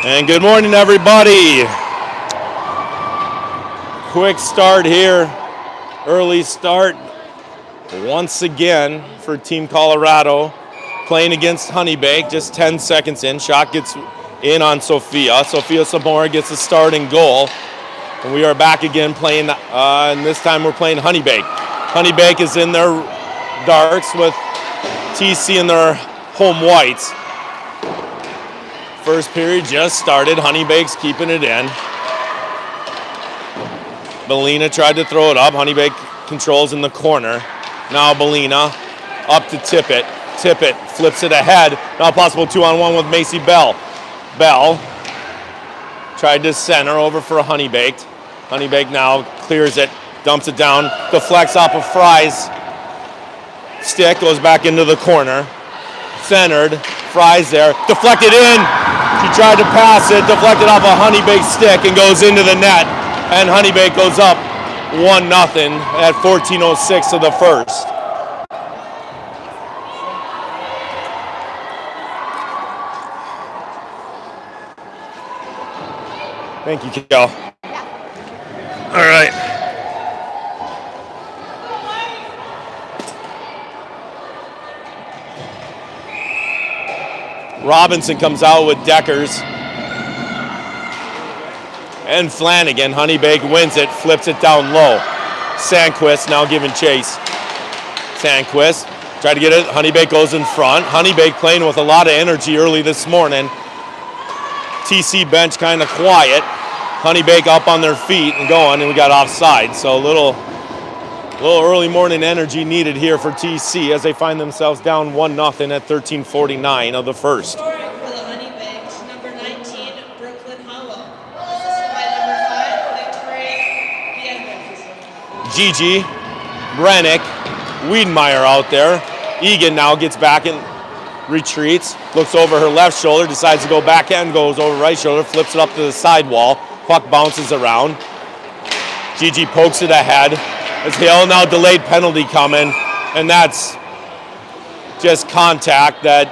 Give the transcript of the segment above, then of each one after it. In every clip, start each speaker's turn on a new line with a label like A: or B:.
A: And good morning, everybody. Quick start here, early start once again for Team Colorado, playing against Honeybaked, just 10 seconds in. Shot gets in on Sophia. Sophia Samora gets the starting goal. And we are back again playing, and this time we're playing Honeybaked. Honeybaked is in their darks with TC in their home whites. First period just started. Honeybaked's keeping it in. Belina tried to throw it up. Honeybaked controls in the corner. Now Belina up to Tippett. Tippett flips it ahead. Now possible 2-on-1 with Macy Bell. Bell tried to center over for Honeybaked. Honeybaked now clears it, dumps it down, deflects off of Fry's stick, goes back into the corner. Centered, Fry's there, deflected in. She tried to pass it, deflected off a Honeybaked stick and goes into the net. And Honeybaked goes up 1-0 at 14:06 of the first. Thank you, Kel. All right. Robinson comes out with Deckers. And Flanagan. Honeybaked wins it, flips it down low. Sandquist now giving chase. Sandquist tried to get it. Honeybaked goes in front. Honeybaked playing with a lot of energy early this morning. TC bench kind of quiet. Honeybaked up on their feet and going, and we got offside. So a little early morning energy needed here for TC as they find themselves down 1-0 at 13:49 of the first. Gigi, Brennick, Wiedmeyer out there. Egan now gets back and retreats, looks over her left shoulder, decides to go backhand, goes over right shoulder, flips it up to the sidewall. Puck bounces around. Gigi pokes it ahead. As Hale now delayed penalty coming, and that's just contact that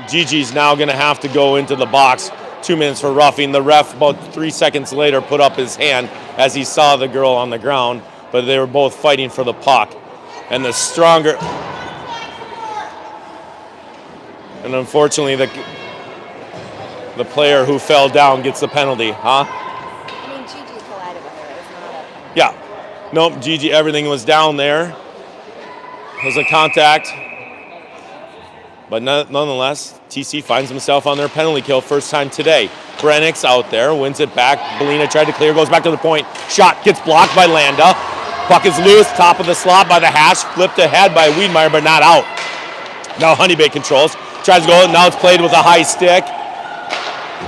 A: Gigi's now going to have to go into the box. 2 minutes for roughing. The ref about 3 seconds later put up his hand as he saw the girl on the ground, but they were both fighting for the puck. And the stronger, and unfortunately the player who fell down gets the penalty, huh?
B: I mean, Gigi collided with her. It's not a...
A: Yeah. Nope, Gigi, everything was down there. It was a contact. But nonetheless, TC finds himself on their penalty kill first time today. Brennick's out there, wins it back. Belina tried to clear, goes back to the point. Shot gets blocked by Landa. Puck is loose, top of the slot by the hash. Flipped ahead by Wiedmeyer, but not out. Now Honeybaked controls. Tries to go, now it's played with a high stick.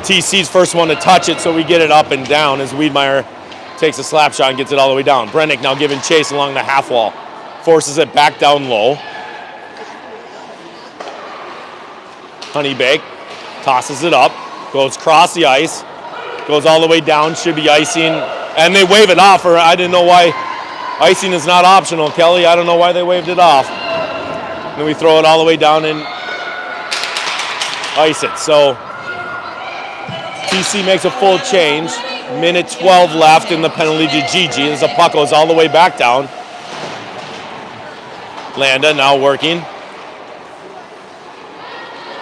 A: TC's first one to touch it, so we get it up and down as Wiedmeyer takes a slap shot and gets it all the way down. Brennick now giving chase along the half wall. Forces it back down low. Honeybaked tosses it up, goes across the ice, goes all the way down, should be icing, and they wave it off, or I didn't know why. Icing is not optional, Kelly. I don't know why they waved it off. Then we throw it all the way down and ice it. So TC makes a full change. Minute 12 left in the penalty to Gigi as the puck goes all the way back down. Landa now working.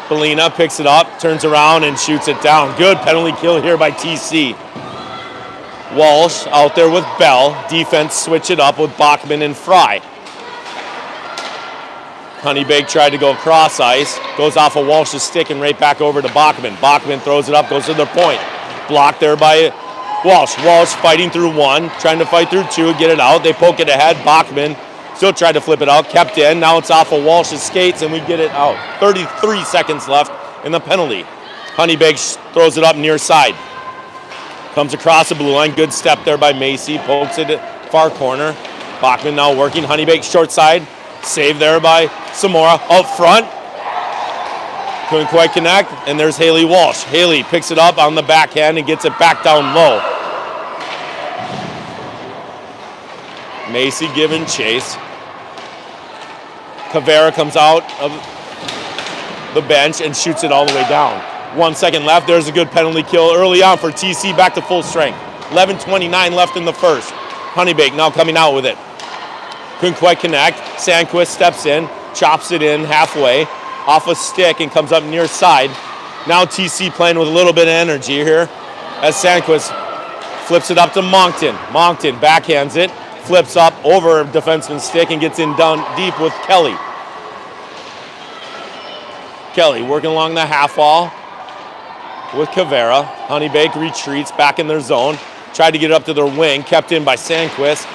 A: Belina picks it up, turns around and shoots it down. Good penalty kill here by TC. Walsh out there with Bell. Defense switch it up with Bachman and Fry. Honeybaked tried to go cross ice. Goes off of Walsh's stick and right back over to Bachman. Bachman throws it up, goes to the point. Blocked there by Walsh. Walsh fighting through one, trying to fight through two, get it out. They poke it ahead. Bachman still tried to flip it out, kept in. Now it's off of Walsh's skates and we get it out. 33 seconds left in the penalty. Honeybaked throws it up near side. Comes across the blue line. Good step there by Macy. Pokes it at far corner. Bachman now working. Honeybaked short side. Saved there by Samora. Out front. Couldn't quite connect. And there's Haley Walsh. Haley picks it up on the backhand and gets it back down low. Macy giving chase. Cavera comes out of the bench and shoots it all the way down. 1 second left. There's a good penalty kill early on for TC, back to full strength. 11:29 left in the first. Honeybaked now coming out with it. Couldn't quite connect. Sandquist steps in, chops it in halfway, off a stick and comes up near side. Now TC playing with a little bit of energy here as Sandquist flips it up to Moncton. Moncton backhands it, flips up over defenseman's stick and gets in down deep with Kelly. Kelly working along the half wall with Cavera. Honeybaked retreats back in their zone. Tried to get it up to their wing, kept in by Sandquist.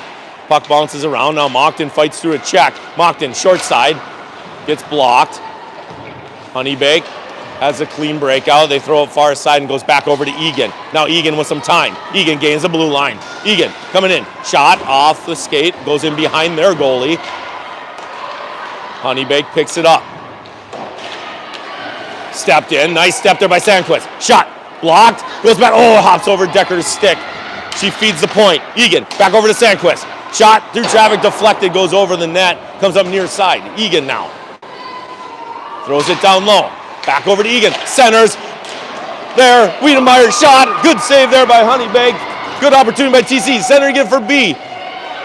A: Puck bounces around. Now Moncton fights through a check. Moncton short side, gets blocked. Honeybaked has a clean breakout. They throw it far side and goes back over to Egan. Now Egan with some time. Egan gains the blue line. Egan coming in. Shot off the skate. Goes in behind their goalie. Honeybaked picks it up. Stepped in. Nice step there by Sandquist. Shot. Blocked. Goes back. Oh, hops over Decker's stick. She feeds the point. Egan back over to Sandquist. Shot through traffic, deflected, goes over the net. Comes up near side. Egan now. Throws it down low. Back over to Egan. Centers. There. Wiedemeyer shot. Good save there by Honeybaked. Good opportunity by TC. Center again for B.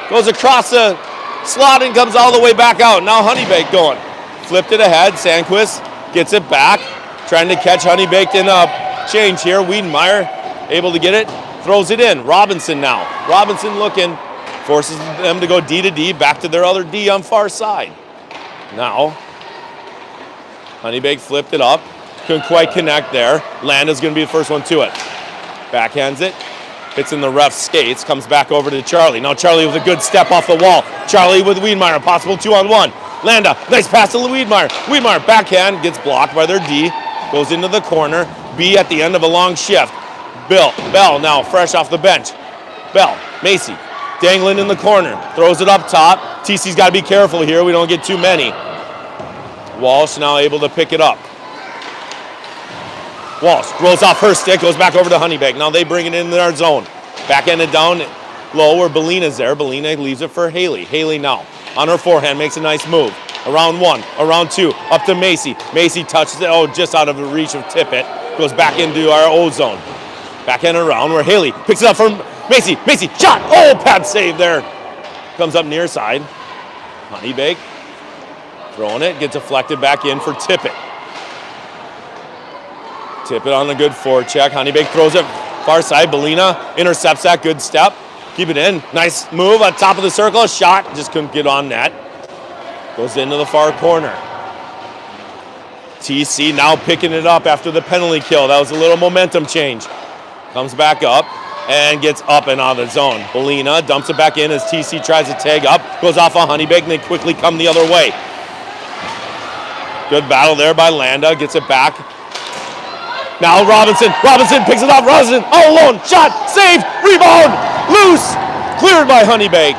A: Goes across the slot and comes all the way back out. Now Honeybaked going. Flipped it ahead. Sandquist gets it back. Trying to catch Honeybaked in a change here. Wiedemeyer able to get it. Throws it in. Robinson now. Robinson looking. Forces them to go D to D. Back to their other D on far side. Now Honeybaked flipped it up. Couldn't quite connect there. Landa's going to be the first one to it. Backhands it. Hits in the ref's skates. Comes back over to Charlie. Now Charlie with a good step off the wall. Charlie with Wiedemeyer. Possible 2-on-1. Landa. Nice pass to Wiedemeyer. Wiedemeyer backhand. Gets blocked by their D. Goes into the corner. B at the end of a long shift. Bell now fresh off the bench. Bell. Macy. Dangling in the corner. Throws it up top. TC's got to be careful here. We don't get too many. Walsh now able to pick it up. Walsh rolls off her stick, goes back over to Honeybaked. Now they bring it in their zone. Backhanded down low where Belina's there. Belina leaves it for Haley. Haley now on her forehand makes a nice move. Around one, around two, up to Macy. Macy touches it, just out of the reach of Tippett. Goes back into our O zone. Backhand around where Haley picks it up from Macy. Macy, shot! Oh, pad save there. Comes up near side. Honeybaked. Throwing it, gets deflected back in for Tippett. Tippett on a good forecheck. Honeybaked throws it far side. Belina intercepts that, good step. Keep it in. Nice move on top of the circle. Shot, just couldn't get on net. Goes into the far corner. TC now picking it up after the penalty kill. That was a little momentum change. Comes back up and gets up and out of the zone. Belina dumps it back in as TC tries to tag up. Goes off on Honeybaked and they quickly come the other way. Good battle there by Landa. Gets it back. Now Robinson. Robinson picks it up. Robinson all alone. Shot. Saved. Rebound. Loose. Cleared by Honeybaked.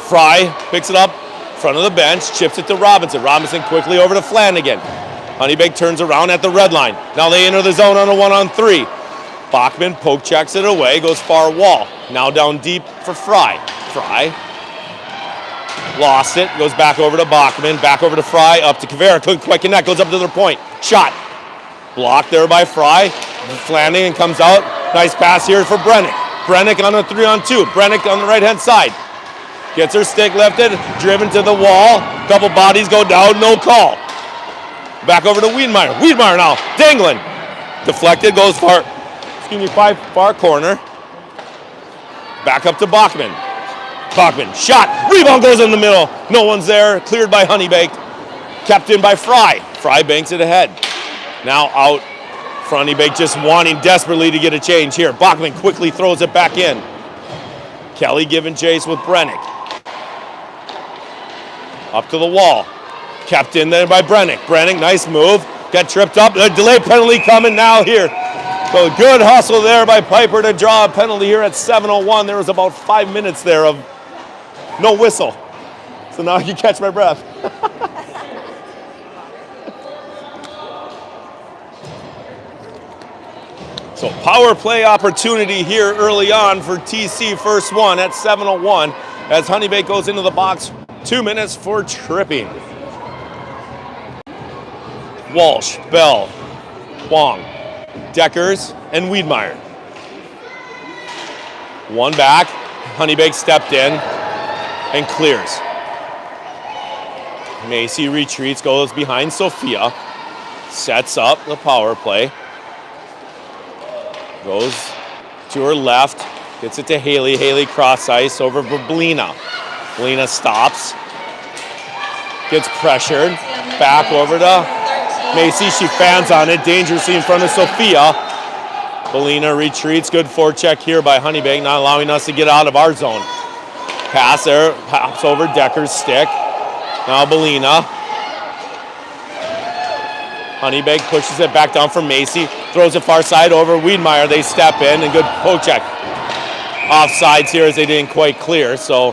A: Fry picks it up. Front of the bench. Chips it to Robinson. Robinson quickly over to Flanagan. Honeybaked turns around at the red line. Now they enter the zone on a 1-on-3. Bachman poke checks it away. Goes far wall. Now down deep for Fry. Fry. Lost it. Goes back over to Bachman. Back over to Fry. Up to Cavera. Couldn't quite connect. Goes up to their point. Shot. Blocked there by Fry. Flanagan comes out. Nice pass here for Brennick. Brennick on a 3-on-2. Brennick on the right-hand side. Gets her stick lifted. Driven to the wall. Couple bodies go down. No call. Back over to Wiedemeyer. Wiedemeyer now. Dangling. Deflected. Goes far corner. Back up to Bachman. Bachman. Shot. Rebound goes in the middle. No one's there. Cleared by Honeybaked. Kept in by Fry. Fry banks it ahead. Now out for Honeybaked, just wanting desperately to get a change here. Bachman quickly throws it back in. Kelly giving chase with Brennick. Up to the wall. Kept in there by Brennick. Brennick, nice move. Got tripped up. A delay penalty coming now here. So good hustle there by Piper to draw a penalty here at 7:01. There was about 5 minutes there of no whistle. So now I can catch my breath. So power play opportunity here early on for TC, first one at 7:01 as Honeybaked goes into the box. 2 minutes for tripping. Walsh, Bell, Wong, Deckers, and Wiedmeyer. One back, Honeybaked stepped in and clears. Macy retreats, goes behind Sophia, sets up the power play. Goes to her left, gets it to Haley. Haley cross ice over for Belina. Belina stops, gets pressured, back over to Macy. She fans on it dangerously in front of Sophia. Belina retreats, good forecheck here by Honeybaked, not allowing us to get out of our zone. Pass there, pops over Decker's stick. Now Belina. Honeybaked pushes it back down for Macy, throws it far side over Wiedmeyer. They step in and good poke check. Offsides here as they didn't quite clear, so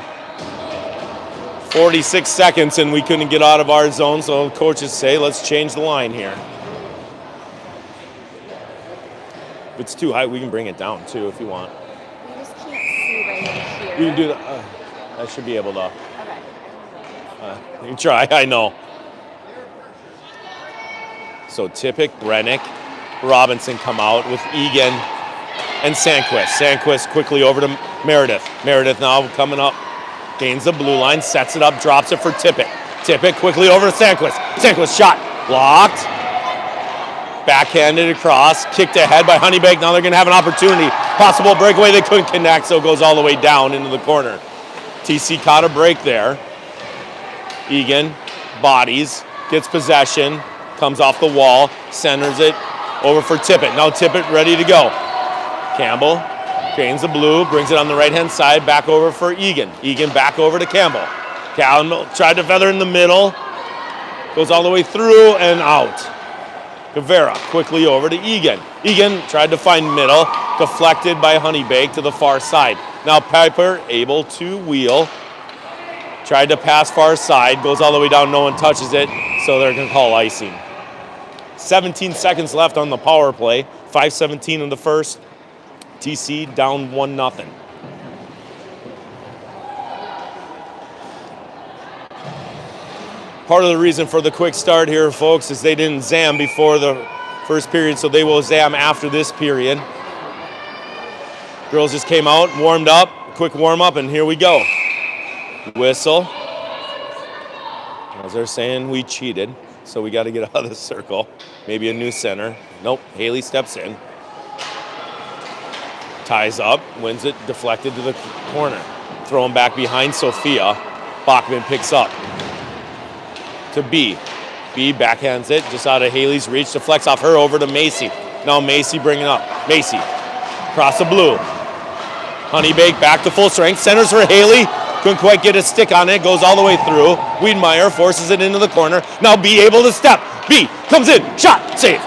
A: 46 seconds and we couldn't get out of our zone, so coaches say let's change the line here. If it's too high, we can bring it down too if you want.
B: You just can't see right in here.
A: You can do that. I should be able to.
B: Okay.
A: You can try, I know. So Tippett, Brennick, Robinson come out with Egan and Sandquist. Sandquist quickly over to Meredith. Meredith now coming up, gains the blue line, sets it up, drops it for Tippett. Tippett quickly over to Sandquist. Sandquist shot, blocked. Backhanded across, kicked ahead by Honeybaked. Now they're going to have an opportunity. Possible breakaway, they couldn't connect, so it goes all the way down into the corner. TC caught a break there. Egan bodies, gets possession, comes off the wall, centers it over for Tippett. Now Tippett ready to go. Campbell gains the blue, brings it on the right-hand side, back over for Egan. Egan back over to Campbell. Campbell tried to feather in the middle, goes all the way through and out. Guevara quickly over to Egan. Egan tried to find middle, deflected by Honeybaked to the far side. Now Piper able to wheel. Tried to pass far side, goes all the way down, no one touches it, so they're going to call icing. 17 seconds left on the power play, 5:17 in the first. TC down 1-0. Part of the reason for the quick start here, folks, is they didn't zam before the first period, so they will zam after this period. Girls just came out, warmed up, quick warm up, and here we go. Whistle. As they're saying, we cheated, so we got to get out of the circle. Maybe a new center. Nope, Haley steps in. Ties up, wins it, deflected to the corner. Throwing back behind Sophia. Bachman picks up to B. B backhands it just out of Haley's reach. Deflects off her over to Macy. Now Macy bringing up. Macy across the blue. Honeybaked back to full strength. Centers for Haley. Couldn't quite get a stick on it. Goes all the way through. Wiedmeyer forces it into the corner. Now B able to step. B comes in. Shot. Save.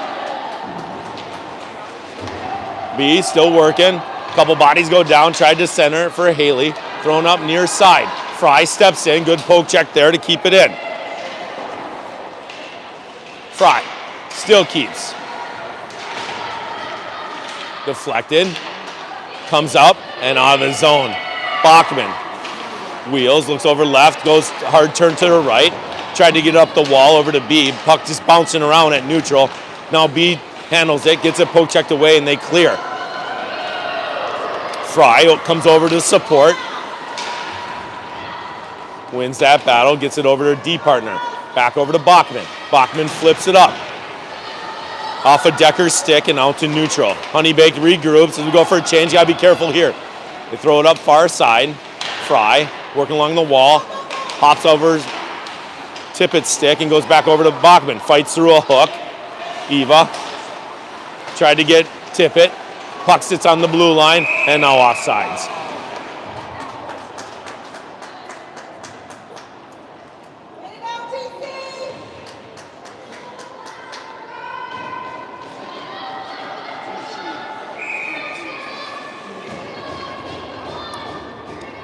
A: B still working. Couple bodies go down. Tried to center for Haley. Thrown up near side. Fry steps in. Good poke check there to keep it in. Fry still keeps. Deflected. Comes up and out of the zone. Bachman wheels, looks over left, goes hard turn to the right. Tried to get up the wall over to B. Puck just bouncing around at neutral. Now B handles it, gets it poke checked away, and they clear. Fry comes over to support. Wins that battle, gets it over to D partner. Back over to Bachman. Bachman flips it up. Off of Decker's stick and out to neutral. Honeybaked regroups as we go for a change. Gotta be careful here. They throw it up far side. Fry working along the wall. Hops over Tippett's stick and goes back over to Bachman. Fights through a hook. Eva tried to get Tippett. Puck sits on the blue line and now offsides.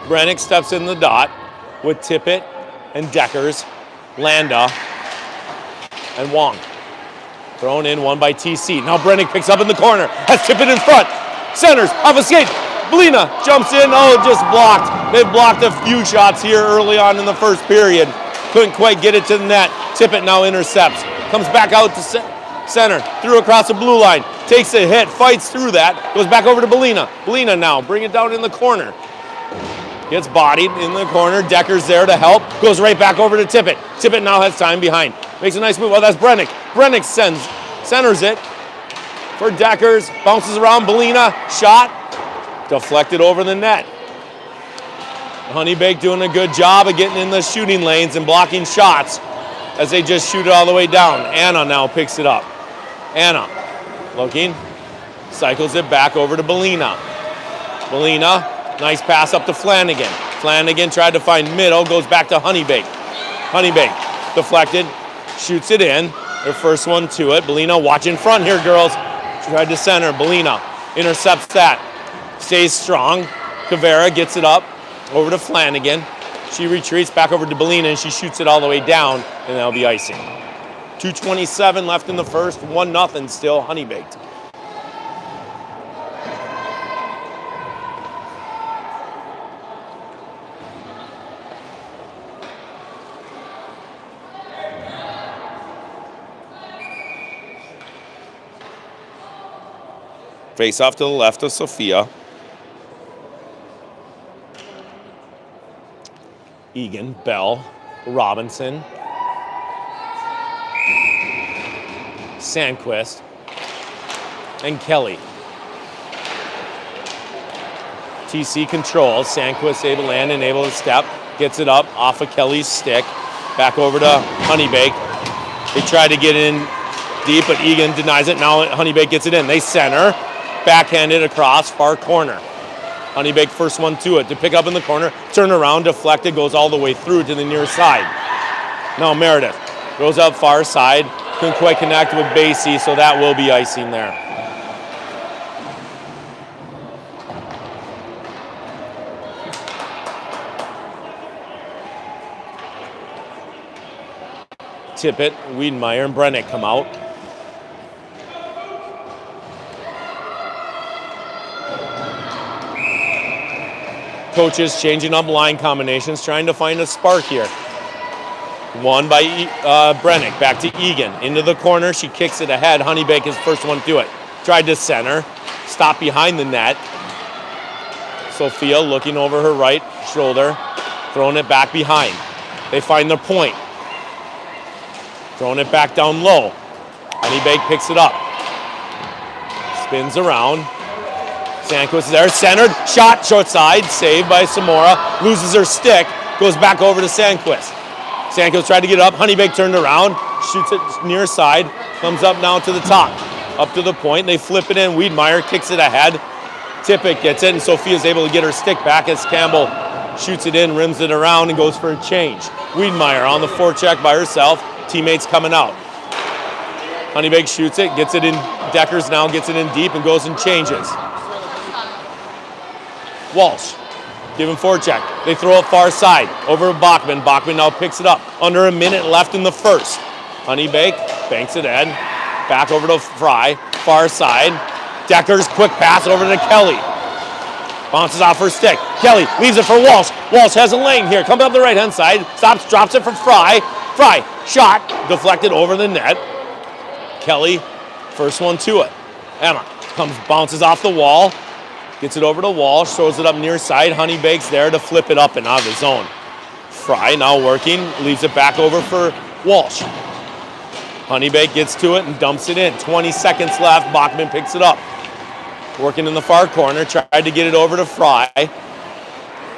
A: Brennick steps in the dot with Tippett and Deckers, Landa, and Wong. Thrown in one by TC. Now Brennick picks up in the corner, has Tippett in front, centers, off a skate. Belina jumps in, just blocked. They've blocked a few shots here early on in the first period. Couldn't quite get it to the net. Tippett now intercepts. Comes back out to Center, threw across the blue line, takes a hit, fights through that, goes back over to Belina. Belina now, bring it down in the corner. Gets bodied in the corner, Decker's there to help, goes right back over to Tippett. Tippett now has time behind, makes a nice move. Oh, that's Brennick. Brennick centers it for Deckers, bounces around, Belina, shot, deflected over the net. Honeybaked doing a good job of getting in the shooting lanes and blocking shots as they just shoot it all the way down. Anna now picks it up. Anna looking, cycles it back over to Belina. Belina, nice pass up to Flanagan. Flanagan tried to find middle, goes back to Honeybaked. Honeybaked, deflected, shoots it in. Their first one to it. Belina, watch in front here, girls. Tried to center. Belina intercepts that. Stays strong. Cavera gets it up over to Flanagan. She retreats back over to Belina and she shoots it all the way down, and that'll be icing. 2:27 left in the first, 1-0 still, Honeybaked. Face off to the left of Sophia. Egan, Bell, Robinson, Sandquist, and Kelly. TC controls. Sandquist able to land and able to step. Gets it up off of Kelly's stick. Back over to Honeybaked. They try to get in deep, but Egan denies it. Now Honeybaked gets it in. They center. Backhanded across, far corner. Honeybaked first one to it, to pick up in the corner, turn around, deflected, goes all the way through to the near side. Now Meredith goes up far side, couldn't quite connect with Basie, so that will be icing there. Tippett, Wiedemeyer, and Brennick come out. Coaches changing up line combinations, trying to find a spark here. One by Brennick, back to Egan. Into the corner, she kicks it ahead. Honeybaked is first one to it. Tried to center, stopped behind the net. Sophia looking over her right shoulder, throwing it back behind. They find their point. Throwing it back down low. Honeybaked picks it up. Spins around. Sandquist is there, centered, shot, short side, saved by Samora, loses her stick, goes back over to Sandquist. Sandquist tried to get up, Honeybaked turned around, shoots it near side, comes up now to the top, up to the point, they flip it in, Wiedemeyer kicks it ahead, Tippett gets it, and Sophia's able to get her stick back as Campbell shoots it in, rims it around, and goes for a change. Wiedemeyer on the forecheck by herself, teammates coming out. Honeybaked shoots it, gets it in, Deckers now gets it in deep and goes and changes. Walsh, giving forecheck. They throw it far side, over to Bachman. Bachman now picks it up. Under a minute left in the first. Honeybaked banks it in. Back over to Fry, far side. Deckers, quick pass over to Kelly. Bounces off her stick. Kelly leaves it for Walsh. Walsh has a lane here. Comes up the right-hand side. Stops, drops it for Fry. Fry, shot, deflected over the net. Kelly, first one to it. Emma bounces off the wall. Gets it over to Walsh, throws it up near side. Honeybaked's there to flip it up and out of the zone. Fry now working, leaves it back over for Walsh. Honeybaked gets to it and dumps it in. 20 seconds left, Bachman picks it up. Working in the far corner, tried to get it over to Fry.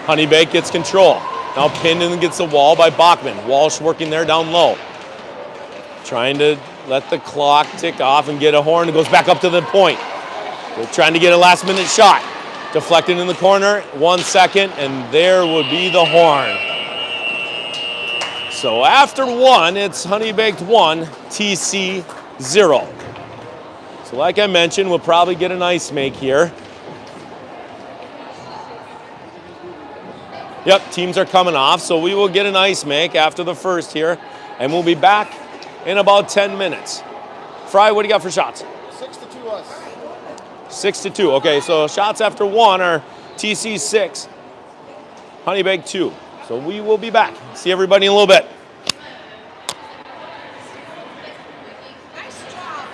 A: Honeybaked gets control. Now pinned and gets the wall by Bachman. Walsh working there down low. Trying to let the clock tick off and get a horn. It goes back up to the point. They're trying to get a last-minute shot. Deflected in the corner, 1 second, and there would be the horn. So after one, it's Honeybaked 1, TC 0. So like I mentioned, we'll probably get an ice make here. Yep, teams are coming off, so we will get an ice make after the first here, and we'll be back in about 10 minutes. Fry, what do you got for shots?
C: 6-2 us.
A: 6-2. Okay, so shots after one are TC 6, Honeybaked 2. So we will be back. See everybody in a little bit.
B: Nice job.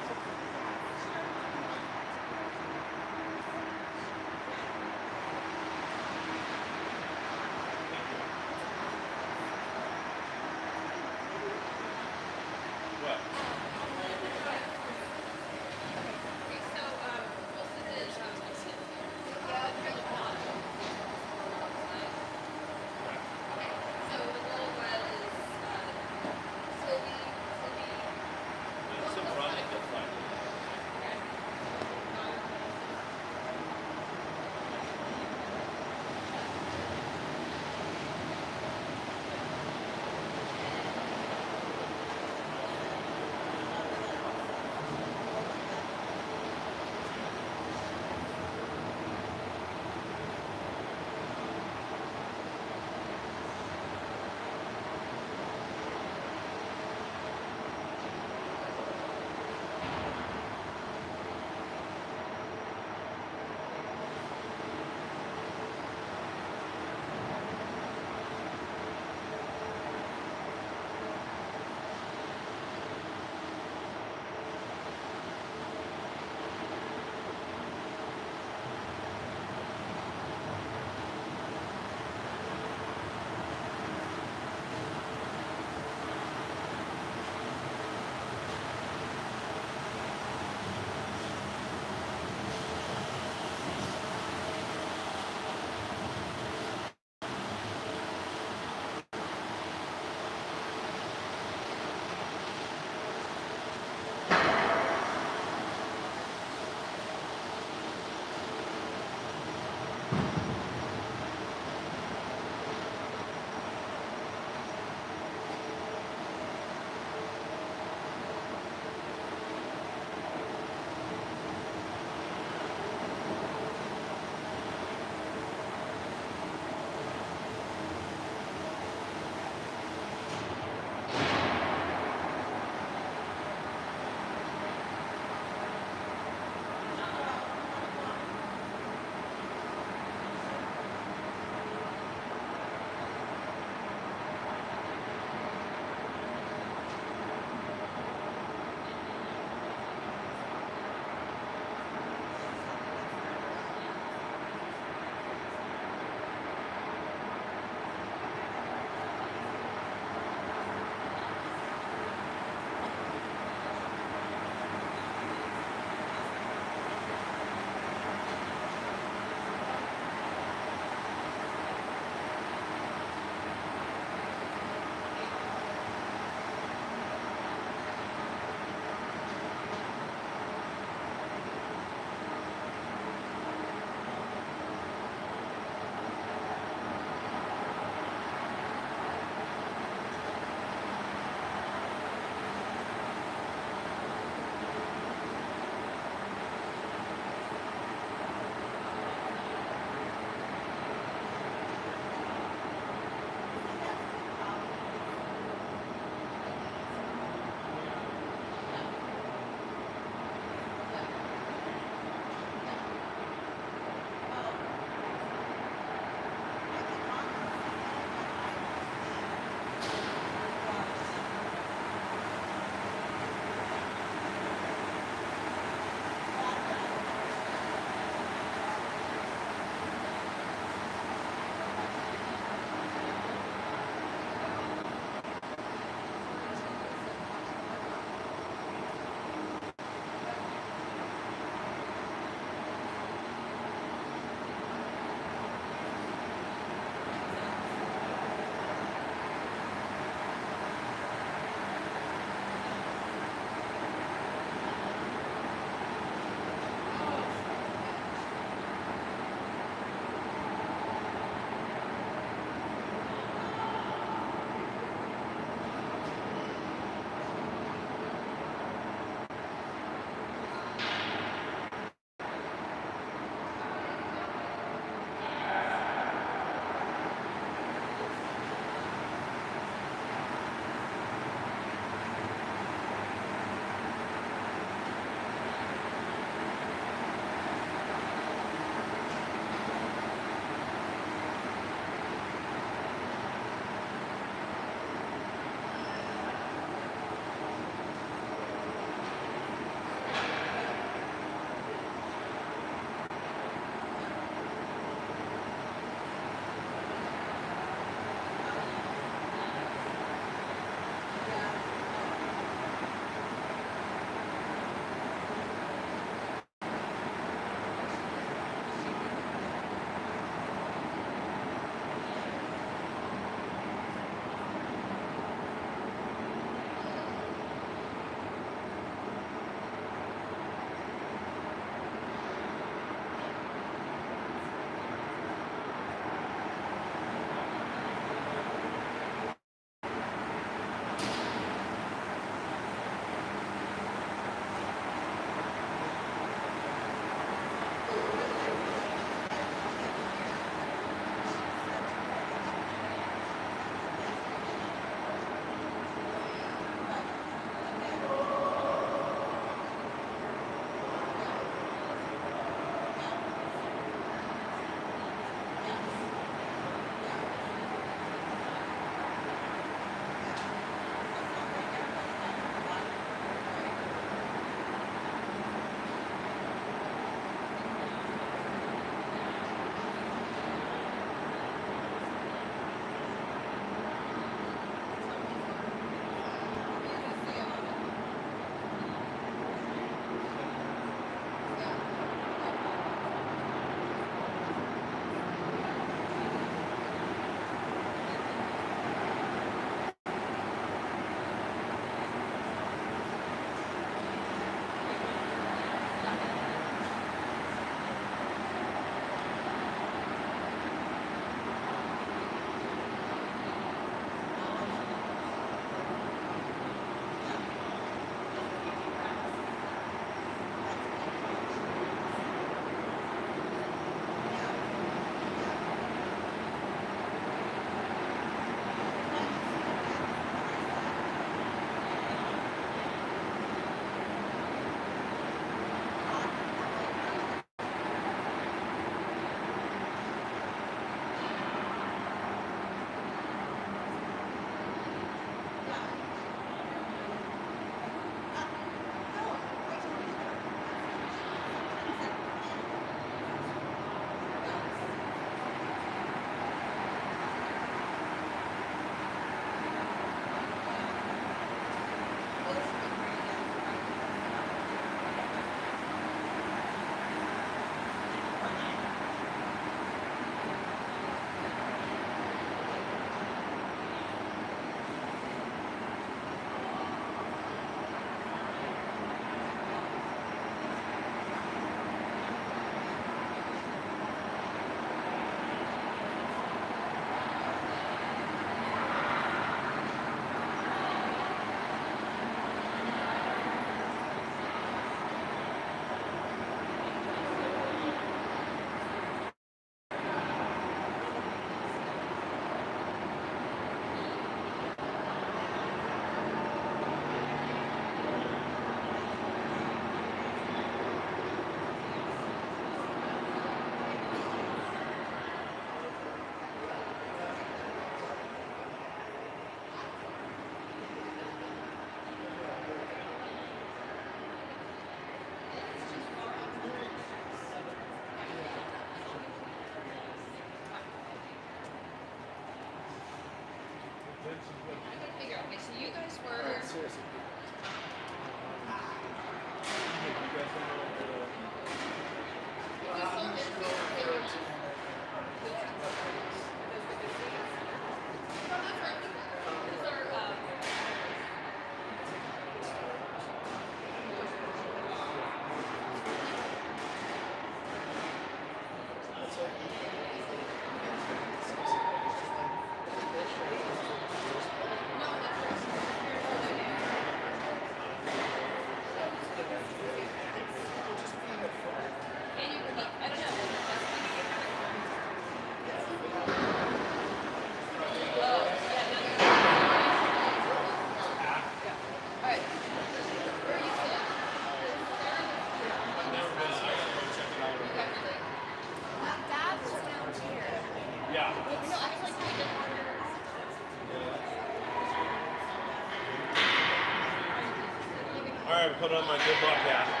A: put on my good luck hat.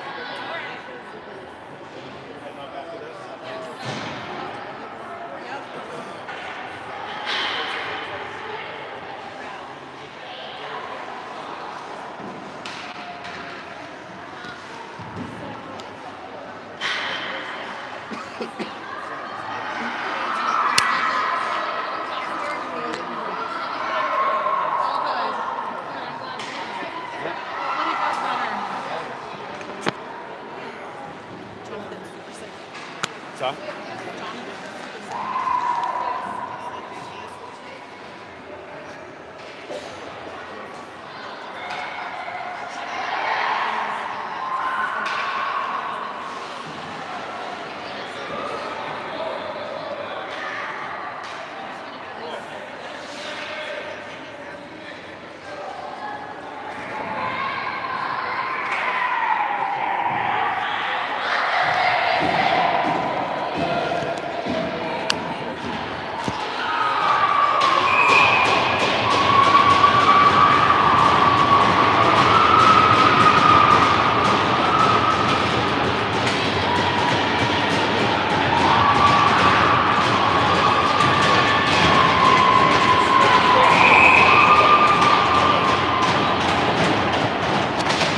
A: Huh?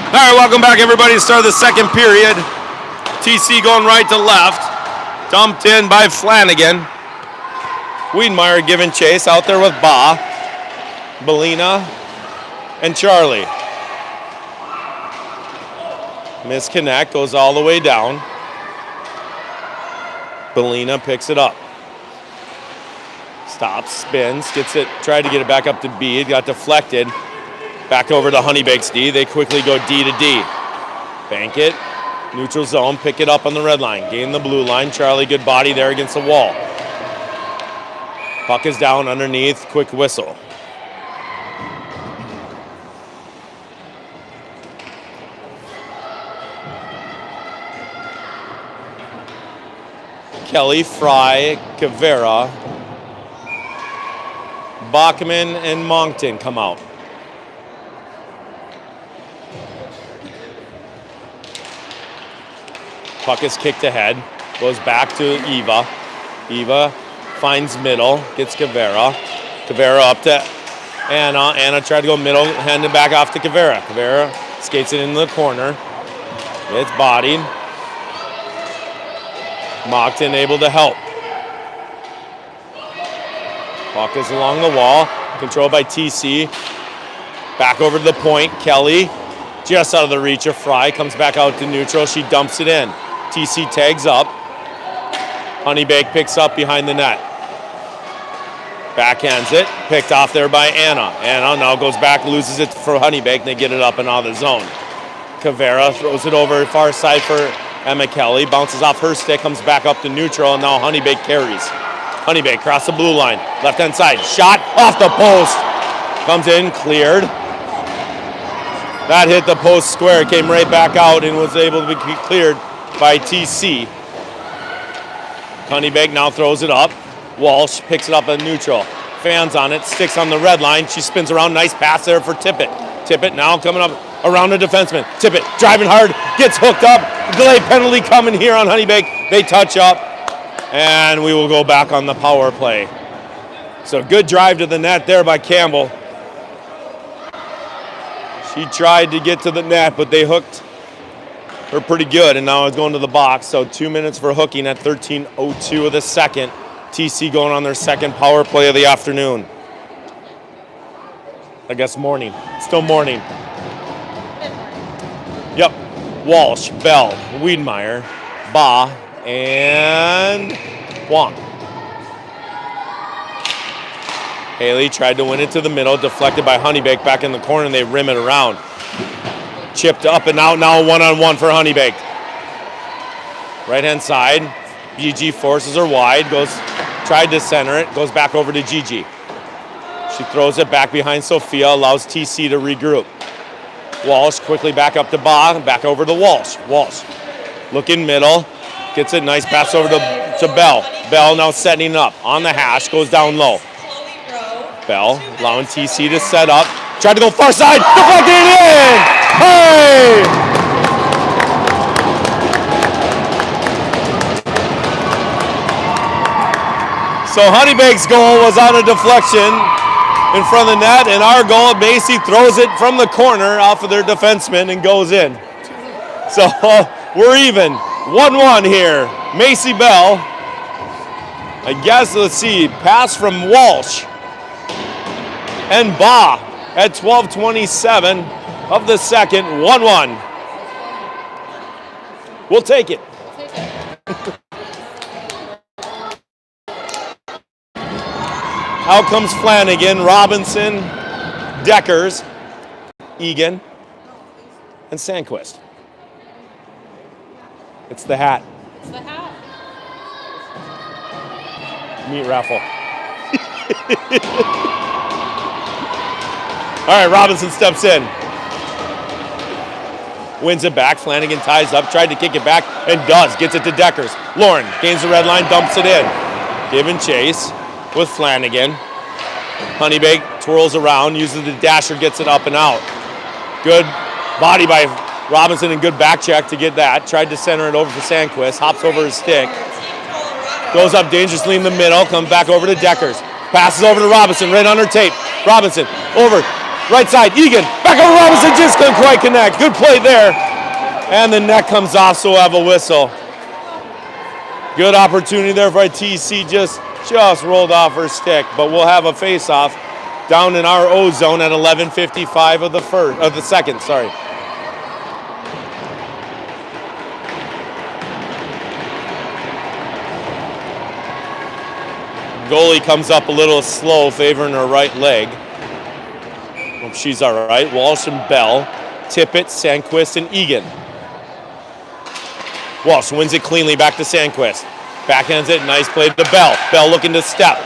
A: All right, welcome back, everybody. To start the second period. TC going right to left. Dumped in by Flanagan. Wiedemeyer giving chase out there with Ba, Belina, and Charlie. Misconnect, goes all the way down. Belina picks it up. Stops, spins, gets it, tried to get it back up to B. It got deflected. Back over to Honeybaked's D. They quickly go D to D. Bank it. Neutral zone. Pick it up on the red line. Gain the blue line. Charlie, good body there against the wall. Puck is down underneath. Quick whistle. Kelly, Fry, Cavera, Bachman, and Moncton come out. Puck is kicked ahead, goes back to Eva. Eva finds middle, gets Cavera. Cavera up to Anna. Anna tried to go middle, handed back off to Cavera. Cavera skates it into the corner. It's bodied. Moncton able to help. Puck is along the wall, controlled by TC. Back over to the point, Kelly. Just out of the reach of Fry, comes back out to neutral. She dumps it in. TC tags up. Honeybaked picks up behind the net. Backhands it. Picked off there by Anna. Anna now goes back, loses it for Honeybaked, and they get it up and out of the zone. Cavera throws it over far side for Emma Kelly. Bounces off her stick, comes back up to neutral, and now Honeybaked carries. Honeybaked across the blue line. Left-hand side. Shot off the post. Comes in, cleared. That hit the post square, came right back out and was able to be cleared by TC. Honeybaked now throws it up. Walsh picks it up at neutral. Fans on it, sticks on the red line. She spins around, nice pass there for Tippett. Tippett now coming up around the defenseman. Tippett driving hard, gets hooked up. Delay penalty coming here on Honeybaked. They touch up, and we will go back on the power play. So good drive to the net there by Campbell. She tried to get to the net, but they hooked her pretty good, and now it's going to the box. So 2 minutes for hooking at 13:02 of the second. TC going on their second power play of the afternoon. I guess morning. Still morning. Yep. Walsh, Bell, Wiedemeyer, Ba, and Wong. Haley tried to win it to the middle, deflected by Honeybaked back in the corner, and they rim it around. Chipped up and out, now one-on-one for Honeybaked. Right-hand side, Gigi forces her wide, tried to center it, goes back over to Gigi. She throws it back behind Sophia, allows TC to regroup. Walsh quickly back up to Ba, back over to Walsh. Walsh looking middle, gets a nice pass over to Bell. Bell now setting up on the hash, goes down low. Bell allowing TC to set up. Tried to go far side. Deflected in! Hey! So Honeybaked's goal was on a deflection in front of the net, and our goal, Macy throws it from the corner off of their defenseman and goes in. So we're even. 1-1 here. Macy Bell. I guess, let's see, pass from Walsh. And Baugh at 12:27 of the second. 1-1. We'll take it. Out comes Flanagan, Robinson, Deckers, Egan, and Sandquist. It's the hat.
B: It's the hat.
A: Meat raffle. All right, Robinson steps in. Wins it back. Flanagan ties up, tried to kick it back, and does. Gets it to Deckers. Lauren gains the red line, dumps it in. Give and chase with Flanagan. Honeybaked twirls around, uses the dasher, gets it up and out. Good body by Robinson and good back check to get that. Tried to center it over for Sandquist. Hops over his stick. Goes up dangerously in the middle. Comes back over to Deckers. Passes over to Robinson, right under tape. Robinson over. Right side, Egan. Back over Robinson, just couldn't quite connect. Good play there. And the net comes off, so we'll have a whistle. Good opportunity there for TC, just rolled off her stick. But we'll have a face-off down in our O zone at 11:55 of the second, sorry. Goalie comes up a little slow, favoring her right leg. Hope she's all right. Walsh and Bell, Tippett, Sandquist, and Egan. Walsh wins it cleanly back to Sandquist. Backhands it, nice play to Bell. Bell looking to step.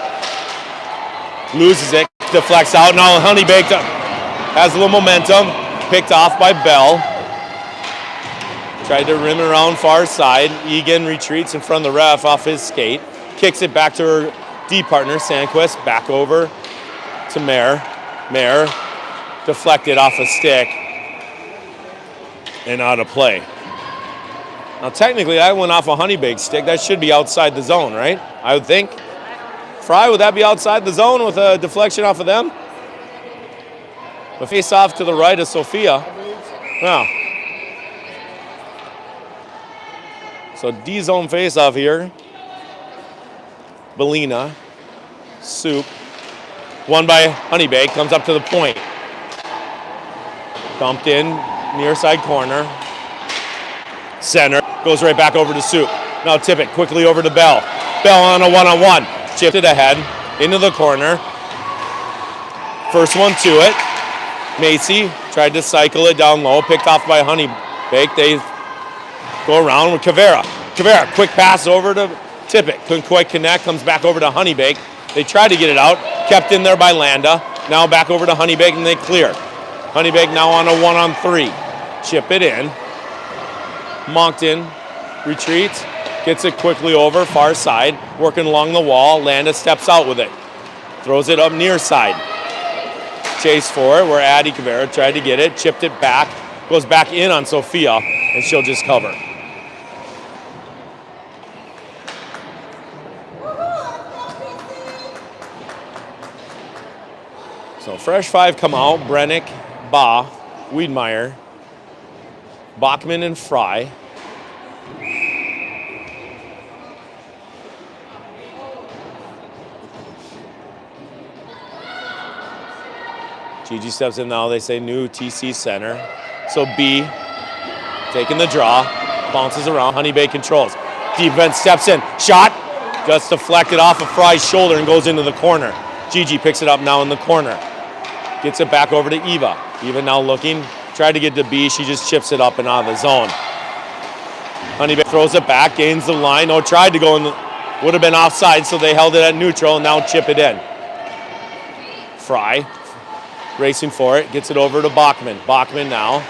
A: Loses it, deflects out. Now Honeybaked has a little momentum. Picked off by Bell. Tried to rim around far side. Egan retreats in front of the ref off his skate. Kicks it back to her D partner, Sandquist. Back over to Mayer. Mayer deflected off a stick and out of play. Now technically that went off a Honeybaked stick. That should be outside the zone, right? I would think. Fry, would that be outside the zone with a deflection off of them? The face off to the right of Sophia. Yeah. So D-zone face off here. Belina. Soup. Won by Honeybaked. Comes up to the point. Dumped in. Near side corner. Center. Goes right back over to Soup. Now Tippett quickly over to Bell. Bell on a one-on-one. Chipped it ahead. Into the corner. First one to it. Macy tried to cycle it down low. Picked off by Honeybaked. They go around with Cavera. Cavera, quick pass over to Tippett. Couldn't quite connect. Comes back over to Honeybaked. They tried to get it out. Kept in there by Landa. Now back over to Honeybaked and they clear. Honeybaked now on a 1-on-3. Chip it in. Moncton retreats. Gets it quickly over, far side. Working along the wall. Landa steps out with it. Throws it up near side. Chase for it, where Addie Cavera tried to get it. Chipped it back. Goes back in on Sophia, and she'll just cover. So fresh five come out. Brennick, Baugh, Wiedmeyer, Bachman, and Fry. Gigi steps in now. They say new TC center. So B taking the draw. Bounces around. Honeybaked controls. Defense steps in. Shot. Just deflected off of Fry's shoulder and goes into the corner. Gigi picks it up now in the corner. Gets it back over to Eva. Eva now looking. Tried to get to B. She just chips it up and out of the zone. Honeybaked throws it back. Gains the line. Oh, tried to go in. Would have been offside, so they held it at neutral and now chip it in. Fry. Racing for it, gets it over to Bachman. Bachman now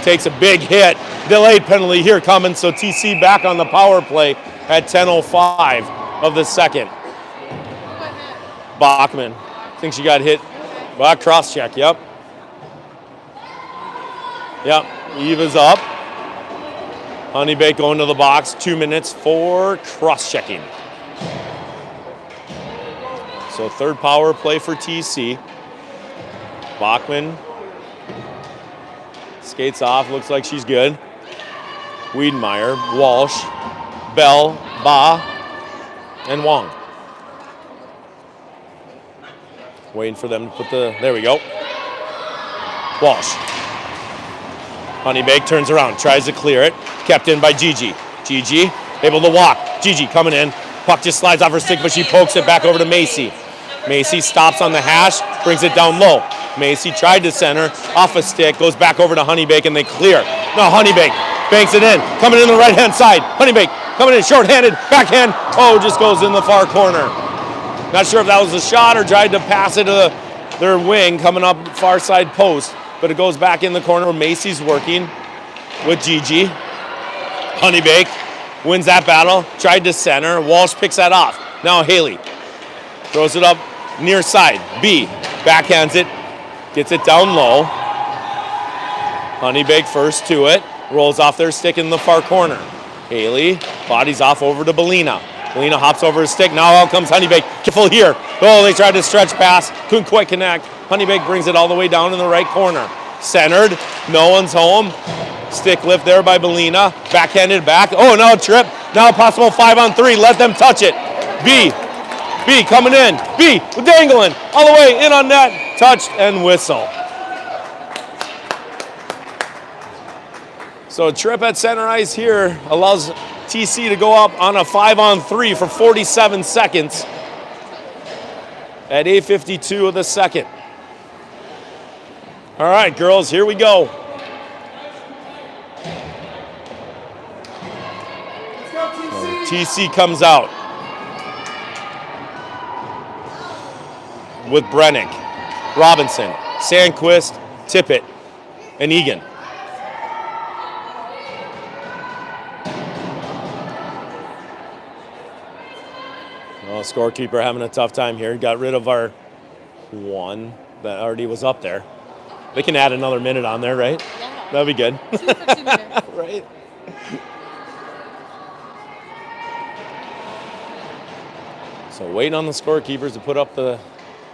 A: takes a big hit. Delayed penalty here coming, so TC back on the power play at 10:05 of the second. Bachman, I think she got hit by a cross check, yep. Yep, Eva's up. Honeybaked going to the box. 2 minutes for cross-checking. So third power play for TC. Bachman skates off, looks like she's good. Wiedemeyer, Walsh, Bell, Ba, and Wong. Waiting for them to put there we go. Walsh. Honeybaked turns around, tries to clear it. Kept in by Gigi. Gigi able to walk. Gigi coming in. Puck just slides off her stick, but she pokes it back over to Macy. Macy stops on the hash, brings it down low. Macy tried to center, off a stick, goes back over to Honeybaked, and they clear. No, Honeybaked banks it in, coming in the right-hand side. Honeybaked coming in short-handed, backhand. Oh, just goes in the far corner. Not sure if that was a shot or tried to pass it to their wing coming up far side post, but it goes back in the corner where Macy's working with Gigi. Honeybaked wins that battle, tried to center. Walsh picks that off. Now Haley throws it up near side. B backhands it, gets it down low. Honeybaked first to it, rolls off their stick in the far corner. Haley bodies off over to Belina. Belina hops over his stick. Now out comes Honeybaked. Careful here. Oh, they tried to stretch pass. Couldn't quite connect. Honeybaked brings it all the way down in the right corner. Centered. No one's home. Stick lift there by Belina. Backhanded back. Oh, now a trip. Now a possible 5-on-3. Let them touch it. B coming in. B dangling all the way in on net. Touched and whistle. So a trip at center ice here allows TC to go up on a 5-on-3 for 47 seconds at 8:52 of the second. All right, girls, here we go. TC comes out with Brennick, Robinson, Sandquist, Tippett, and Egan. Well, scorekeeper having a tough time here. Got rid of our one that already was up there. They can add another minute on there, right?
B: Yeah.
A: That'd be good.
B: 2 for 2 minutes.
A: Right. So waiting on the scorekeepers to put up the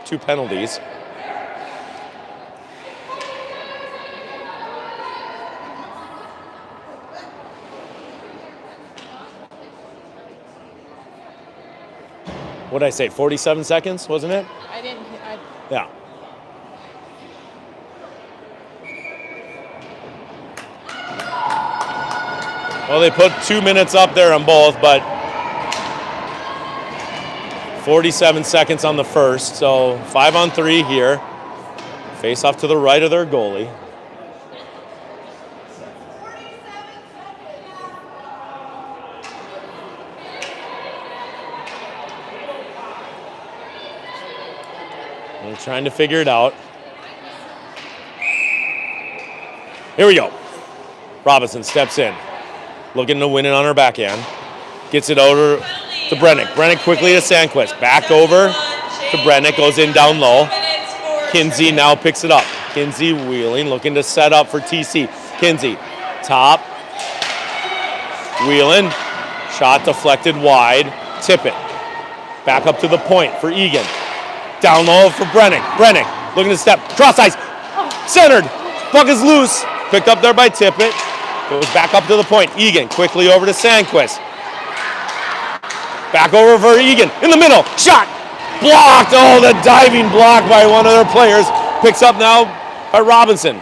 A: 2 penalties. What did I say? 47 seconds, wasn't it?
B: I didn't.
A: Yeah. Well, they put 2 minutes up there on both, but 47 seconds on the first, so 5-on-3 here. Face off to the right of their goalie. They're trying to figure it out. Here we go. Robinson steps in, looking to win it on her backhand. Gets it over to Brennick. Brennick quickly to Sandquist. Back over to Brennick, goes in down low. Kinsey now picks it up. Kinsey wheeling, looking to set up for TC. Kinsey, top, wheeling, shot deflected wide. Tippett. Back up to the point for Egan. Down low for Brennick. Brennick looking to step. Cross ice. Centered. Puck is loose. Picked up there by Tippett. Goes back up to the point. Egan quickly over to Sandquist. Back over for Egan. In the middle. Shot. Blocked. Oh, the diving block by one of their players. Picks up now by Robinson.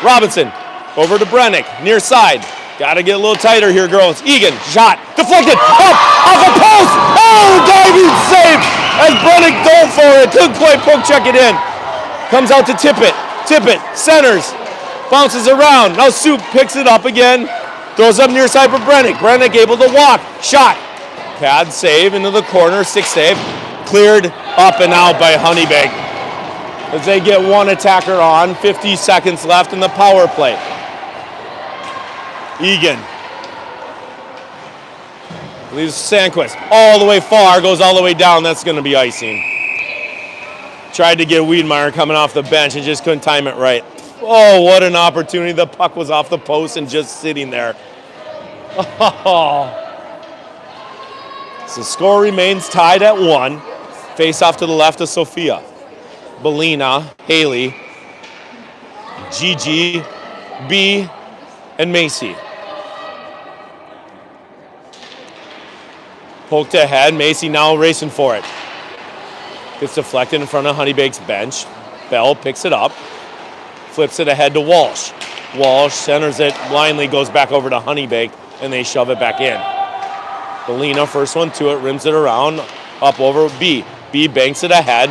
A: Robinson over to Brennick. Near side. Got to get a little tighter here, girls. Egan. Shot. Deflected. Up. Off a post. Oh, diving save as Brennick dove for it. Couldn't quite poke check it in. Comes out to Tippett. Tippett centers. Bounces around. Now Soup picks it up again. Throws up near side for Brennick. Brennick able to walk. Shot. Pad save into the corner. Stick save. Cleared up and out by Honeybaked. As they get one attacker on. 50 seconds left in the power play. Egan. Leaves Sandquist all the way far. Goes all the way down. That's going to be icing. Tried to get Wiedemeyer coming off the bench and just couldn't time it right. Oh, what an opportunity. The puck was off the post and just sitting there. Oh. So score remains tied at 1. Face off to the left of Sophia. Belina, Haley, Gigi, B, and Macy. Poked ahead. Macy now racing for it. Gets deflected in front of Honeybaked's bench. Bell picks it up. Flips it ahead to Walsh. Walsh centers it blindly, goes back over to Honeybaked, and they shove it back in. Belina, first one to it, rims it around, up over B. B banks it ahead.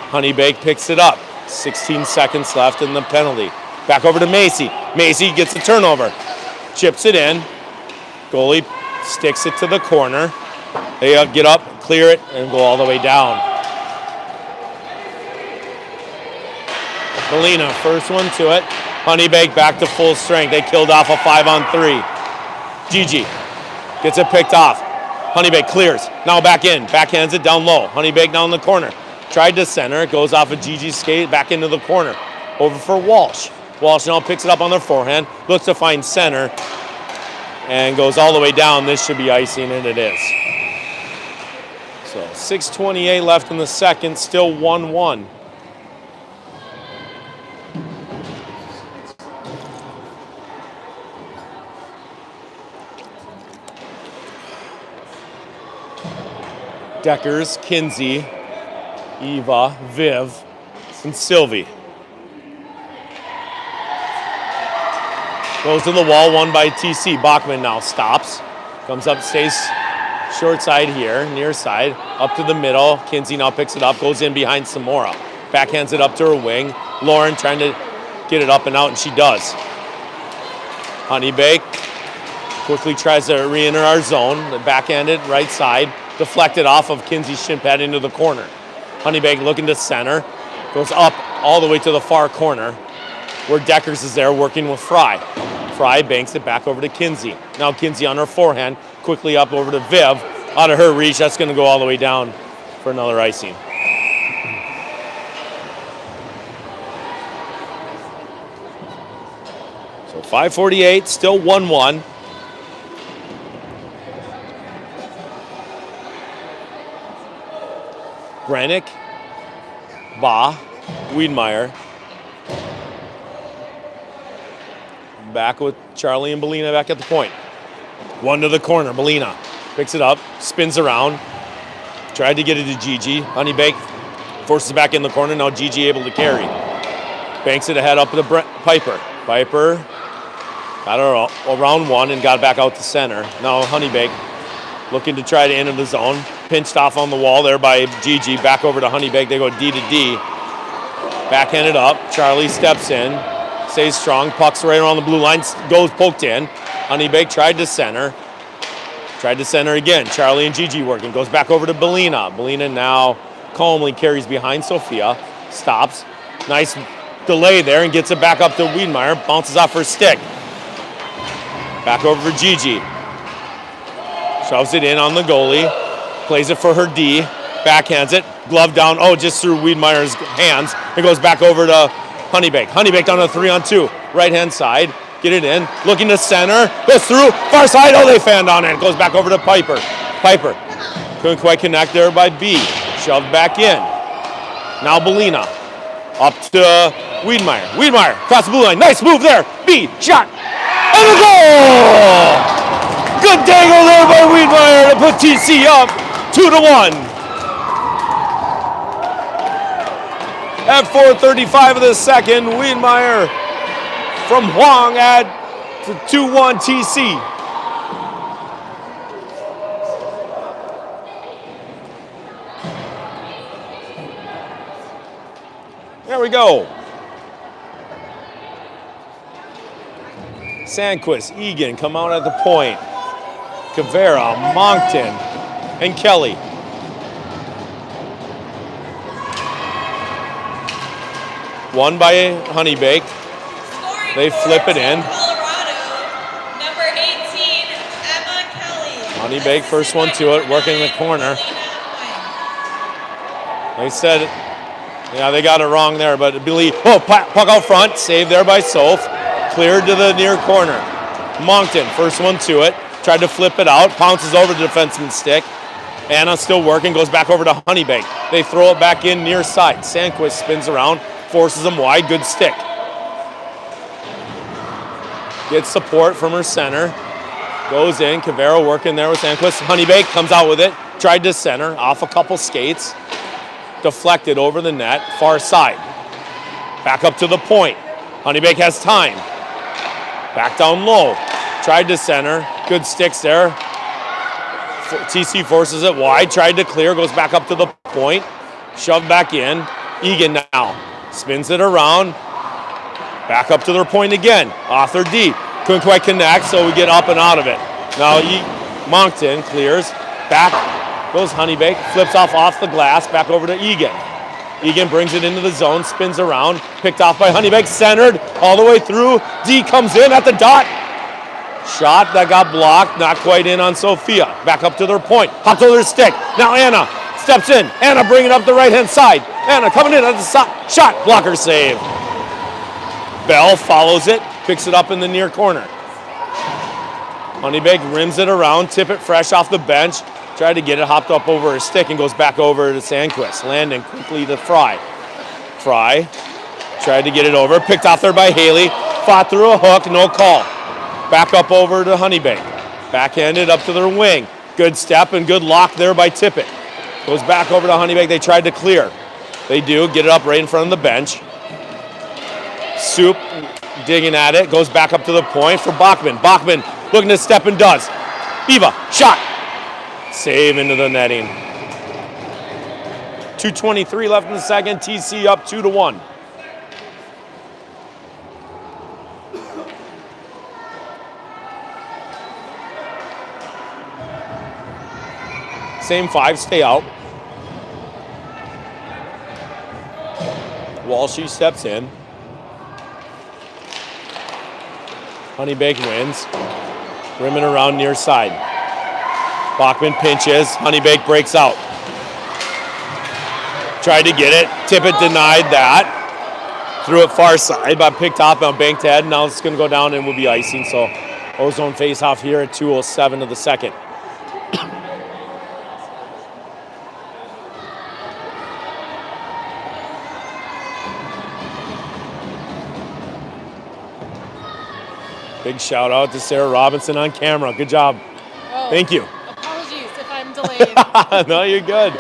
A: Honeybaked picks it up. 16 seconds left in the penalty. Back over to Macy. Macy gets the turnover. Chips it in. Goalie sticks it to the corner. They get up, clear it, and go all the way down. Belina, first one to it. Honeybaked back to full strength. They killed off a 5-on-3. Gigi gets it picked off. Honeybaked clears. Now back in. Backhands it down low. Honeybaked down the corner. Tried to center. It goes off of Gigi's skate back into the corner. Over for Walsh. Walsh now picks it up on their forehand. Looks to find center. And goes all the way down. This should be icing, and it is. So 6:28 left in the second. Still 1-1. Deckers, Kinsey, Eva, Viv, and Sylvie. Goes to the wall, won by TC. Bachman now stops. Comes up, stays short side here, near side. Up to the middle. Kinsey now picks it up, goes in behind Samora. Backhands it up to her wing. Lauren trying to get it up and out, and she does. Honeybaked quickly tries to re-enter our zone. Backhanded, right side. Deflected off of Kinsey's shin pad into the corner. Honeybaked looking to center. Goes up all the way to the far corner where Deckers is there working with Fry. Fry banks it back over to Kinsey. Now Kinsey on her forehand. Quickly up over to Viv. Out of her reach. That's going to go all the way down for another icing. So 5:48, still 1-1. Granick, Ba, Wiedmeyer. Back with Charlie and Belina back at the point. One to the corner, Belina picks it up, spins around. Tried to get it to Gigi. Honeybaked forces it back in the corner. Now Gigi able to carry. Banks it ahead up to Piper. Piper got her around one and got back out to center. Now Honeybaked looking to try to enter the zone. Pinched off on the wall there by Gigi. Back over to Honeybaked. They go D to D. Backhanded up. Charlie steps in. Stays strong. Puck's right around the blue line. Goes poked in. Honeybaked tried to center. Tried to center again. Charlie and Gigi working. Goes back over to Belina. Belina now calmly carries behind Sophia. Stops. Nice delay there and gets it back up to Wiedmeyer. Bounces off her stick. Back over for Gigi. Shoves it in on the goalie. Plays it for her D. Backhands it. Glove down. Oh, just through Wiedmeyer's hands. It goes back over to Honeybaked. Honeybaked on a 3-on-2. Right-hand side. Get it in. Looking to center. Goes through. Far side. Oh, they fanned on it. Goes back over to Piper. Piper. Couldn't quite connect there by B. Shoved back in. Now Belina. Up to Wiedmeyer. Wiedmeyer. Across the blue line. Nice move there. B. Shot. And a goal! Good dangle there by Wiedmeyer to put TC up 2-1. At 4:35 of the second, Wiedmeyer from Huang at 2-1 TC. There we go. Sandquist, Egan come out at the point. Cavera, Moncton, and Kelly. Won by Honeybaked. They flip it in.
C: Number 18, Emma Kelly.
A: Honeybaked, first one to it, working in the corner. They said Yeah, they got it wrong there, but Billy, puck out front, saved there by Soph. Cleared to the near corner. Moncton, first one to it. Tried to flip it out, pounces over the defenseman's stick. Anna still working, goes back over to Honeybaked. They throw it back in near side. Sandquist spins around, forces them wide, good stick. Gets support from her center. Goes in, Cavero working there with Sandquist. Honeybaked comes out with it. Tried to center, off a couple skates. Deflected over the net, far side. Back up to the point. Honeybaked has time. Back down low. Tried to center, good sticks there. TC forces it wide, tried to clear, goes back up to the point. Shoved back in. Egan now spins it around. Back up to their point again. Off their D. Couldn't quite connect, so we get up and out of it. Now Moncton clears. Back goes Honeybaked. Flips off the glass. Back over to Egan. Egan brings it into the zone. Spins around. Picked off by Honeybaked. Centered all the way through. D comes in at the dot. Shot that got blocked. Not quite in on Sophia. Back up to their point. Hopped over their stick. Now Anna steps in. Anna bringing up the right-hand side. Anna coming in at the side. Shot. Blocker save. Bell follows it. Picks it up in the near corner. Honeybaked rims it around. Tip it fresh off the bench. Tried to get it. Hopped up over his stick and goes back over to Sandquist. Landing quickly to Fry. Fry tried to get it over. Picked off there by Haley. Fought through a hook. No call. Back up over to Honeybaked. Backhanded up to their wing. Good step and good lock there by Tippett. Goes back over to Honeybaked. They tried to clear. They do. Get it up right in front of the bench. Soup digging at it. Goes back up to the point for Bachman. Bachman looking to step and does. Eva, shot. Save into the netting. 2:23 left in the second. TC up 2-1. Same five, stay out. Walshy steps in. Honeybaked wins. Rimming around near side. Bachman pinches. Honeybaked breaks out. Tried to get it. Tippett denied that. Threw it far side, but picked off on banked head. Now it's going to go down and will be icing. So Ozone face off here at 2:07 of the second. Big shout out to Sarah Robinson on camera. Good job.
D: Oh,
A: thank you.
D: Apologies if I'm delayed.
A: No, you're good.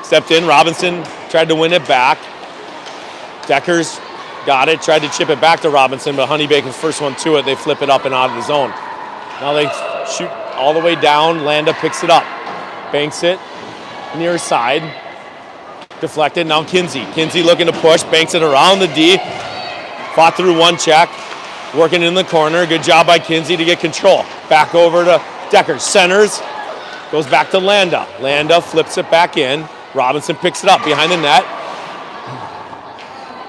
A: Stepped in. Robinson tried to win it back. Deckers got it. Tried to chip it back to Robinson, but Honeybake's first one to it. They flip it up and out of the zone. Now they shoot all the way down. Landa picks it up. Banks it near side. Deflected. Now Kinsey. Kinsey looking to push. Banks it around the D. Fought through one check. Working in the corner. Good job by Kinsey to get control. Back over to Deckers. Centers. Goes back to Landa. Landa flips it back in. Robinson picks it up behind the net.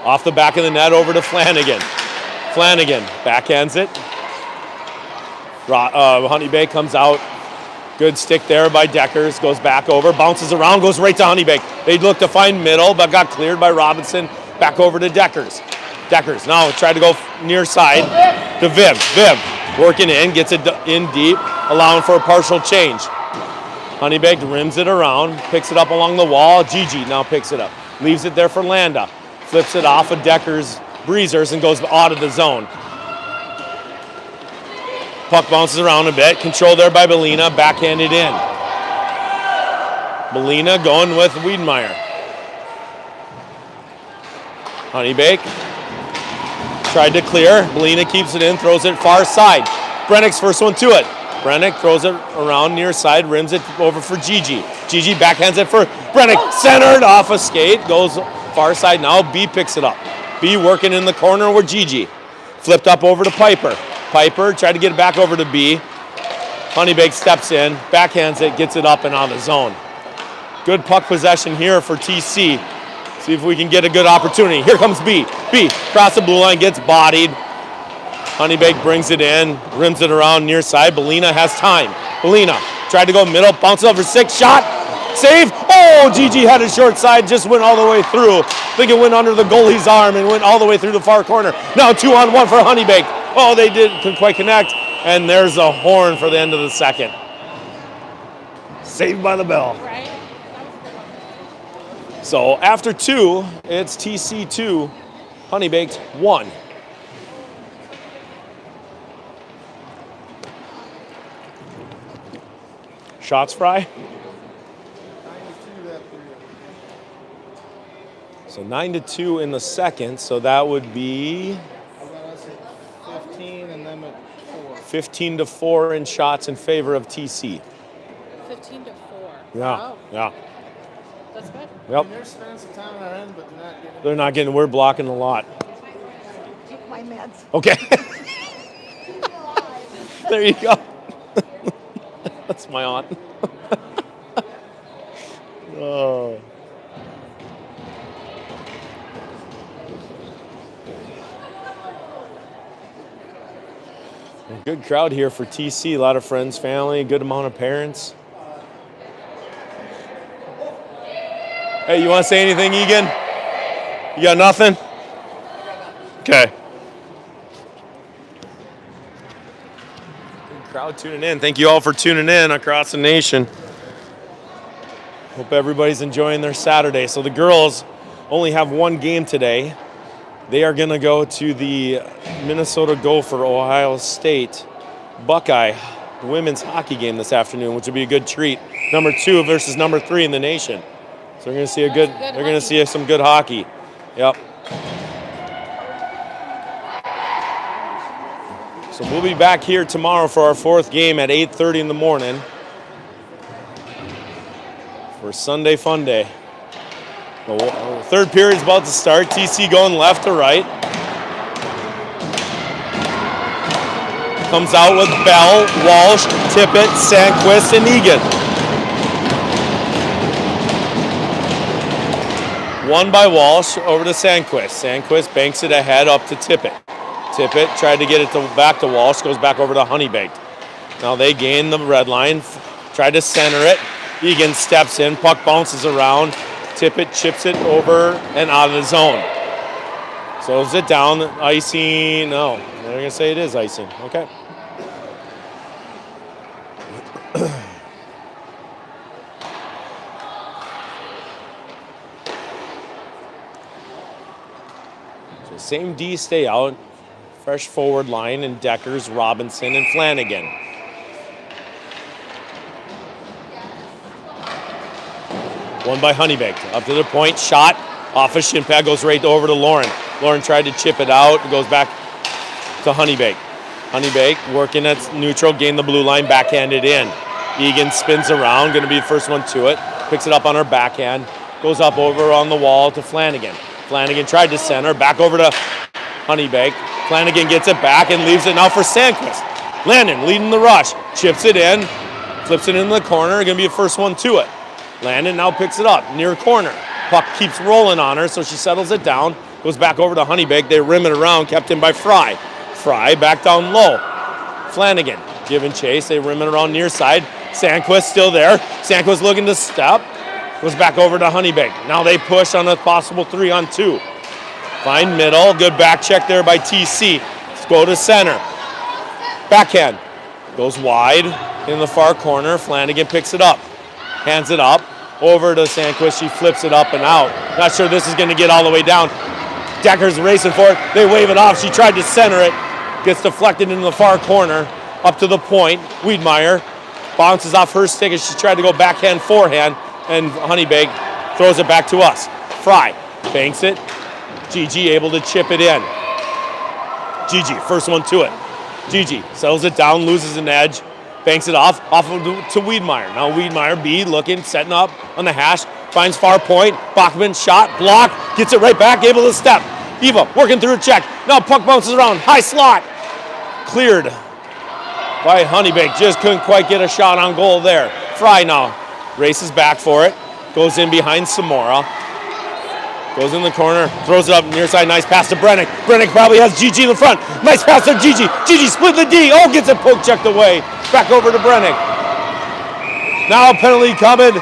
A: Off the back of the net over to Flanagan. Flanagan backhands it. Honeybaked comes out. Good stick there by Deckers. Goes back over. Bounces around. Goes right to Honeybaked. They look to find middle, but got cleared by Robinson. Back over to Deckers. Deckers now tried to go near side to Viv. Viv working in, gets it in deep, allowing for a partial change. Honeybaked rims it around, picks it up along the wall. Gigi now picks it up, leaves it there for Landa. Flips it off of Deckers' breezers and goes out of the zone. Puck bounces around a bit, controlled there by Belina, backhanded in. Belina going with Wiedemeyer. Honeybaked. Tried to clear. Belina keeps it in, throws it far side. Brennick's first one to it. Brennick throws it around near side, rims it over for Gigi. Gigi backhands it for Brennick. Centered off a skate, goes far side now. B picks it up. B working in the corner with Gigi. Flipped up over to Piper. Piper tried to get it back over to B. Honeybaked steps in, backhands it, gets it up and out of the zone. Good puck possession here for TC. See if we can get a good opportunity. Here comes B. B, across the blue line, gets bodied. Honeybaked brings it in, rims it around near side. Belina has time. Belina tried to go middle, bounces over 6, shot. Save. Oh, Gigi had a short side, just went all the way through. I think it went under the goalie's arm and went all the way through the far corner. Now 2-on-1 couldn't quite connect. And there's a horn for the end of the second. Saved by the bell.
D: Right?
A: So after 2, it's TC 2, Honeybaked 1. Shots fry. So 9-2 in the second. So that would be
E: 15 and then at 4.
A: 15-4 in shots in favor of TC.
D: 15-4.
A: Yeah.
D: Wow.
A: Yeah.
D: That's good.
A: Yep.
E: They're spending some time on our end, but
A: They're not getting. We're blocking a lot.
B: Take my meds.
A: Okay. There you go. That's my aunt. Oh. A good crowd here for TC. A lot of friends, family, a good amount of parents. Hey, you want to say anything, Egan? You got nothing? Okay. Good crowd tuning in. Thank you all for tuning in across the nation. Hope everybody's enjoying their Saturday. So the girls only have one game today. They are going to go to the Minnesota Gopher Ohio State Buckeye women's hockey game this afternoon, which will be a good treat. Number 2 versus number 3 in the nation. So we're going to see they're going to see some good hockey. Yep. So we'll be back here tomorrow for our 4th game at 8:30 in the morning for Sunday Fun Day. The 3rd period's about to start. TC going left to right. Comes out with Bell, Walsh, Tippett, Sandquist, and Egan. Won by Walsh over to Sandquist. Sandquist banks it ahead up to Tippett. Tippett tried to get it back to Walsh, goes back over to Honeybaked. Now they gain the red line, tried to center it. Egan steps in, puck bounces around. Tippett chips it over and out of the zone. Slows it down, icing, no. They're going to say it is icing, okay. So same D stay out. Fresh forward line and Deckers, Robinson, and Flanagan. Won by Honeybaked. Up to the point, shot off a shin pad, goes right over to Lauren. Lauren tried to chip it out, goes back to Honeybaked. Honeybaked working at neutral, gain the blue line, backhanded in. Egan spins around, going to be the first one to it. Picks it up on her backhand, goes up over on the wall to Flanagan. Flanagan tried to center, back over to Honeybaked. Flanagan gets it back and leaves it now for Sandquist. Landon leading the rush, chips it in, flips it in the corner, going to be the first one to it. Landon now picks it up, near corner. Puck keeps rolling on her, so she settles it down, goes back over to Honeybaked. They rim it around, kept in by Fry. Fry back down low. Flanagan giving chase, they rim it around near side. Sandquist still there. Sandquist looking to step, goes back over to Honeybaked. Now they push on a possible 3-on-2. Find middle, good back check there by TC. Let's go to center. Backhand, goes wide in the far corner. Flanagan picks it up. Hands it up, over to Sandquist. She flips it up and out. Not sure this is going to get all the way down. Decker's racing for it. They wave it off. She tried to center it. Gets deflected into the far corner. Up to the point. Wiedmeyer bounces off her stick as she tried to go backhand, forehand. And Honeybaked throws it back to us. Fry banks it. Gigi able to chip it in. Gigi, first one to it. Gigi settles it down, loses an edge. Banks it off to Wiedmeyer. Now Wiedmeyer, B, looking, setting up on the hash. Finds far point. Bachman shot, block, gets it right back, able to step. Eva working through a check. Now puck bounces around, high slot. Cleared by Honeybaked. Just couldn't quite get a shot on goal there. Fry now races back for it. Goes in behind Samora. Goes in the corner, throws it up near side, nice pass to Brennick. Brennick probably has Gigi in the front. Nice pass to Gigi. Gigi split the D. Oh, gets it poke checked away. Back over to Brennick. Now a penalty coming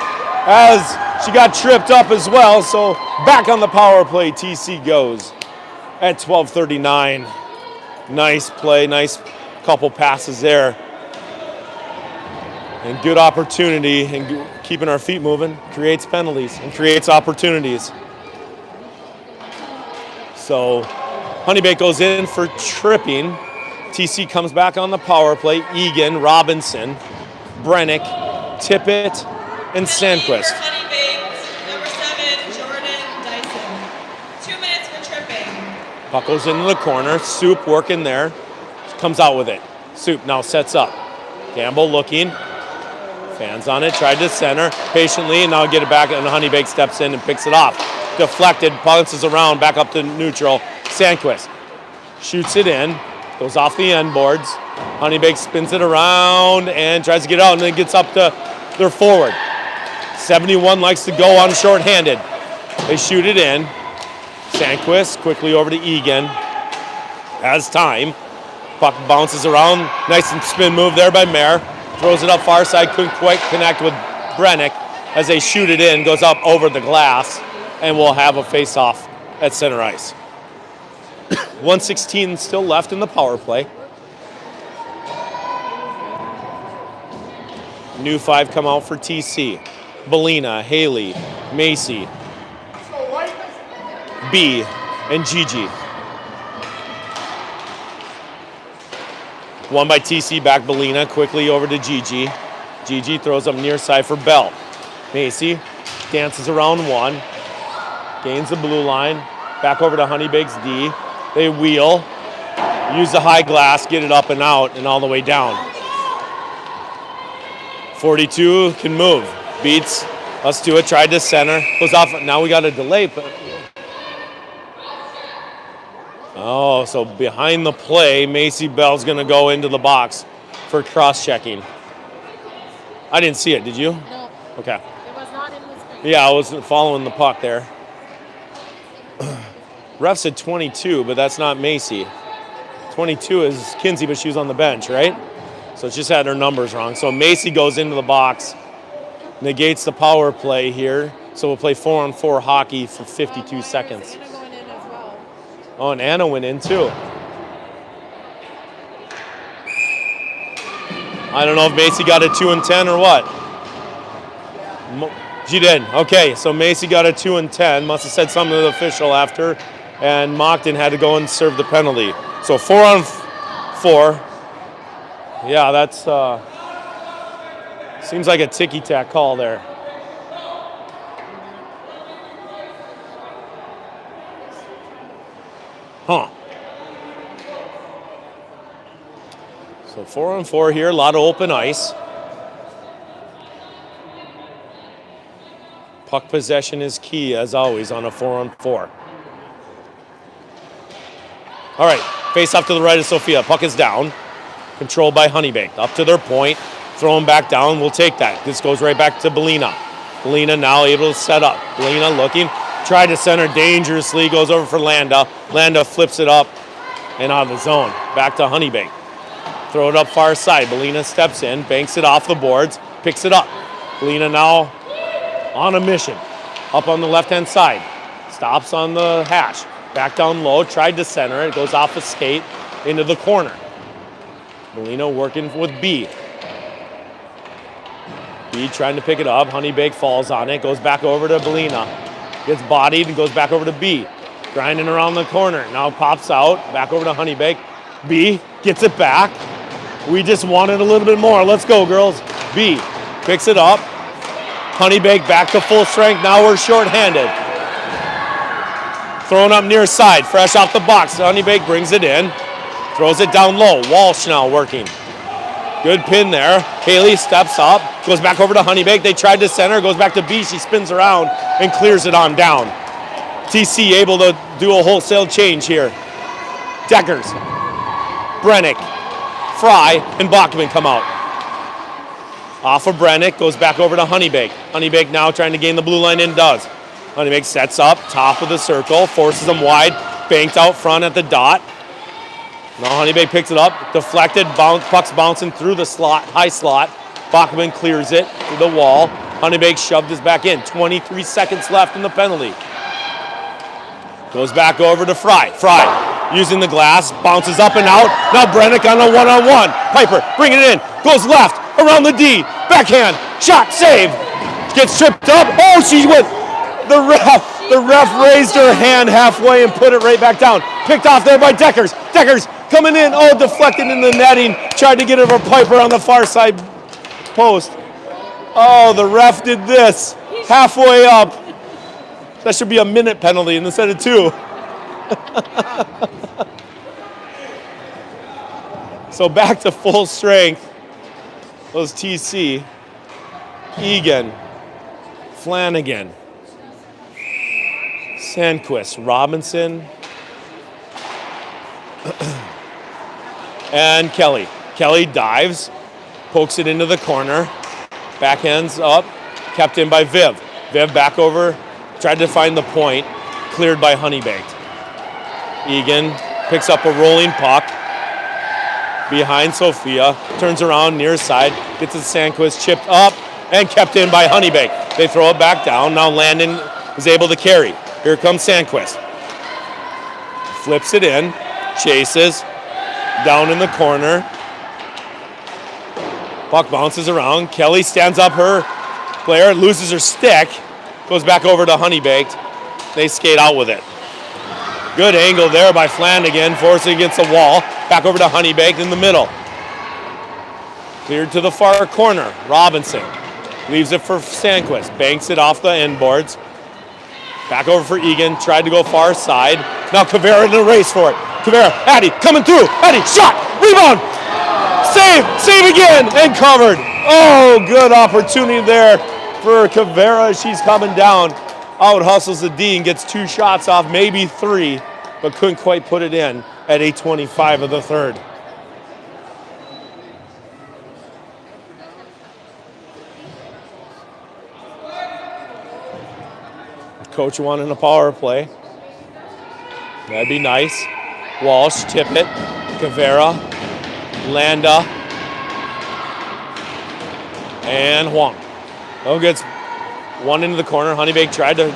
A: as she got tripped up as well. So back on the power play, TC goes at 12:39. Nice play, nice couple passes there. And good opportunity, and keeping our feet moving creates penalties and creates opportunities. So Honeybaked goes in for tripping. TC comes back on the power play. Egan, Robinson, Brennick, Tippett, and Sandquist.
C: For Honeybaked, number 7, Jordan Dyson. 2 minutes for tripping.
A: Puck goes into the corner. Soup working there. Comes out with it. Soup now sets up. Gamble looking. Fans on it. Tried to center patiently, and now get it back, and Honeybaked steps in and picks it off. Deflected, bounces around, back up to neutral. Sandquist shoots it in. Goes off the end boards. Honeybaked spins it around and tries to get out, and then gets up to their forward. 71 likes to go on shorthanded. They shoot it in. Sandquist quickly over to Egan. Has time. Puck bounces around. Nice and spin move there by Mayer. Throws it up far side. Couldn't quite connect with Brennick as they shoot it in. Goes up over the glass, and we'll have a face-off at center ice. 1:16 still left in the power play. New 5 come out for TC. Belina, Haley, Macy, B, and Gigi. One by TC, back Belina, quickly over to Gigi. Gigi throws up near side for Bell. Macy dances around one, gains the blue line, back over to Honeybaked's D. They wheel, use the high glass, get it up and out, and all the way down. 42 can move, beats, let's do it, tried to center, goes off, now we got a delay. Oh, so behind the play, Macy Bell's gonna go into the box for cross-checking. I didn't see it, did you?
D: No,
A: Okay.
D: it was not in the screen.
A: Yeah, I wasn't following the puck there. Ref said 22, but that's not Macy. 22 is Kinsey, but she was on the bench, right? So it's just had her numbers wrong. So Macy goes into the box, negates the power play here. So we'll play 4-on-4 hockey for 52 seconds.
D: Anna going in as well.
A: Oh, and Anna went in too. I don't know if Macy got a 2 and 10 or what. She did. Okay, so Macy got a 2 and 10. Must have said something to the official after, and Mockton had to go and serve the penalty. So 4-on-4. Yeah, that's seems like a ticky-tack call there. Huh. So 4-on-4 here, a lot of open ice. Puck possession is key, as always, on a 4-on-4. All right, face off to the right of Sophia. Puck is down. Controlled by Honeybaked. Up to their point. Throw him back down. We'll take that. This goes right back to Belina. Belina now able to set up. Belina looking. Tried to center dangerously. Goes over for Landa. Landa flips it up and out of the zone. Back to Honeybaked. Throw it up far side. Belina steps in. Banks it off the boards. Picks it up. Belina now on a mission. Up on the left-hand side. Stops on the hash. Back down low. Tried to center it. Goes off a skate into the corner. Belina working with B. B trying to pick it up. Honeybaked falls on it. Goes back over to Belina. Gets bodied and goes back over to B. Grinding around the corner. Now pops out. Back over to Honeybaked. B gets it back. We just wanted a little bit more. Let's go, girls. B picks it up. Honeybaked back to full strength. Now we're shorthanded. Thrown up near side. Fresh off the box. Honeybaked brings it in. Throws it down low. Walsh now working. Good pin there. Haley steps up. Goes back over to Honeybaked. They tried to center. Goes back to B. She spins around and clears it on down. TC able to do a wholesale change here. Deckers, Brennick, Fry, and Bachman come out. Off of Brennick. Goes back over to Honeybaked. Honeybaked now trying to gain the blue line and does. Honeybaked sets up. Top of the circle. Forces them wide. Banked out front at the dot. Now Honeybaked picks it up, deflected, puck's bouncing through the slot, high slot. Bachman clears it to the wall. Honeybaked shoved this back in. 23 seconds left in the penalty. Goes back over to Fry. Fry using the glass, bounces up and out. Now Brennick on a one-on-one. Piper bringing it in. Goes left, around the D. Backhand, shot, save. Gets tripped up. Oh, she went. The ref raised her hand halfway and put it right back down. Picked off there by Deckers. Deckers coming in. Oh, deflected in the netting. Tried to get it over Piper on the far side post. Oh, the ref did this halfway up. That should be a minute penalty instead of 2. So back to full strength. Those TC. Egan. Flanagan. Sandquist. Robinson. And Kelly. Kelly dives. Pokes it into the corner. Backhands up. Kept in by Viv. Viv back over. Tried to find the point. Cleared by Honeybaked. Egan picks up a rolling puck. Behind Sophia. Turns around near side. Gets to Sandquist. Chipped up. And kept in by Honeybaked. They throw it back down. Now Landon is able to carry. Here comes Sandquist. Flips it in. Chases. Down in the corner. Puck bounces around. Kelly stands up her player. Loses her stick. Goes back over to Honeybaked. They skate out with it. Good angle there by Flanagan. Forcing against the wall. Back over to Honeybaked in the middle. Cleared to the far corner. Robinson. Leaves it for Sandquist. Banks it off the end boards. Back over for Egan. Tried to go far side. Now Kavera in the race for it. Kavera. Addie coming through. Addie shot. Rebound. Save. Save again. And covered. Oh, good opportunity there for Kavera. She's coming down. Out hustles the D and gets 2 shots off. Maybe 3. But couldn't quite put it in at 8:25 of the third. Coach wanting a power play. That'd be nice. Walsh, Tippett, Kavera, Landa, and Huang. Oh, gets one into the corner. Honeybaked tried to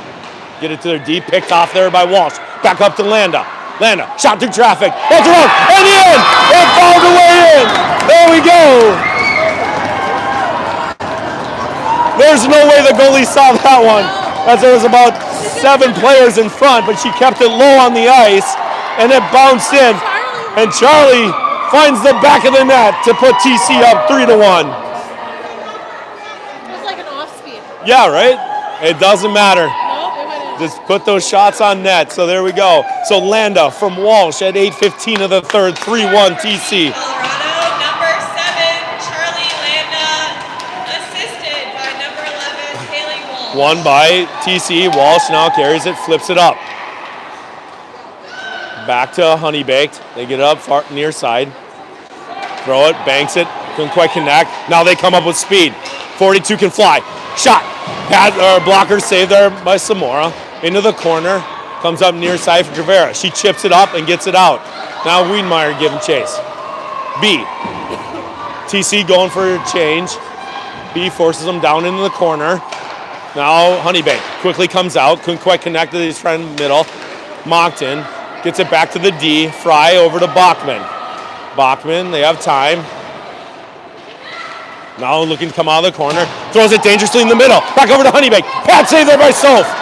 A: get it to their D. Picked off there by Walsh. Back up to Landa. Landa, shot through traffic. That's around, and in! It falls away in! There we go! There's no way the goalie saw that one, as there was about 7 players in front, but she kept it low on the ice, and it bounced in. And Charlie finds the back of the net to put TC up 3-1.
D: It was like an off speed.
A: Yeah, right? It doesn't matter.
D: Nope, it went in.
A: Just put those shots on net. So there we go. So Landa from Walsh at 8:15 of the third, 3-1 TC.
C: Colorado, number 7, Charlie Landa, assisted by number 11, Haley Walsh.
A: Won by TC. Walsh now carries it, flips it up. Back to Honeybaked. They get it up far near side. Throw it, banks it, couldn't quite connect. Now they come up with speed. 42 can fly. Shot. Blocker saved there by Samora. Into the corner. Comes up near side for Rivera. She chips it up and gets it out. Now Wiedemeyer giving chase. B. TC going for a change. B forces them down into the corner. Now Honeybaked quickly comes out. Couldn't quite connect to his friend middle. Moncton gets it back to the D. Fry over to Bachman. Bachman, they have time. Now looking to come out of the corner. Throws it dangerously in the middle. Back over to Honeybaked. Pad save there by Soph.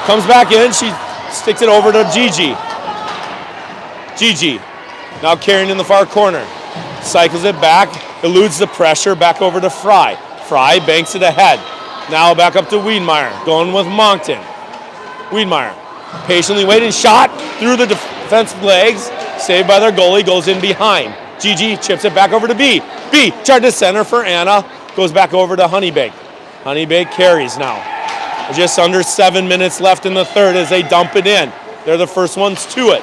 A: Comes back in. She sticks it over to Gigi. Gigi. Now carrying in the far corner. Cycles it back. Eludes the pressure. Back over to Fry. Fry banks it ahead. Now back up to Wiedemeyer. Going with Moncton. Wiedemeyer. Patiently waiting. Shot through the defensive legs. Saved by their goalie. Goes in behind. Gigi chips it back over to B. B tried to center for Anna. Goes back over to Honeybaked. Honeybaked carries now. Just under 7 minutes left in the third as they dump it in. They're the first ones to it.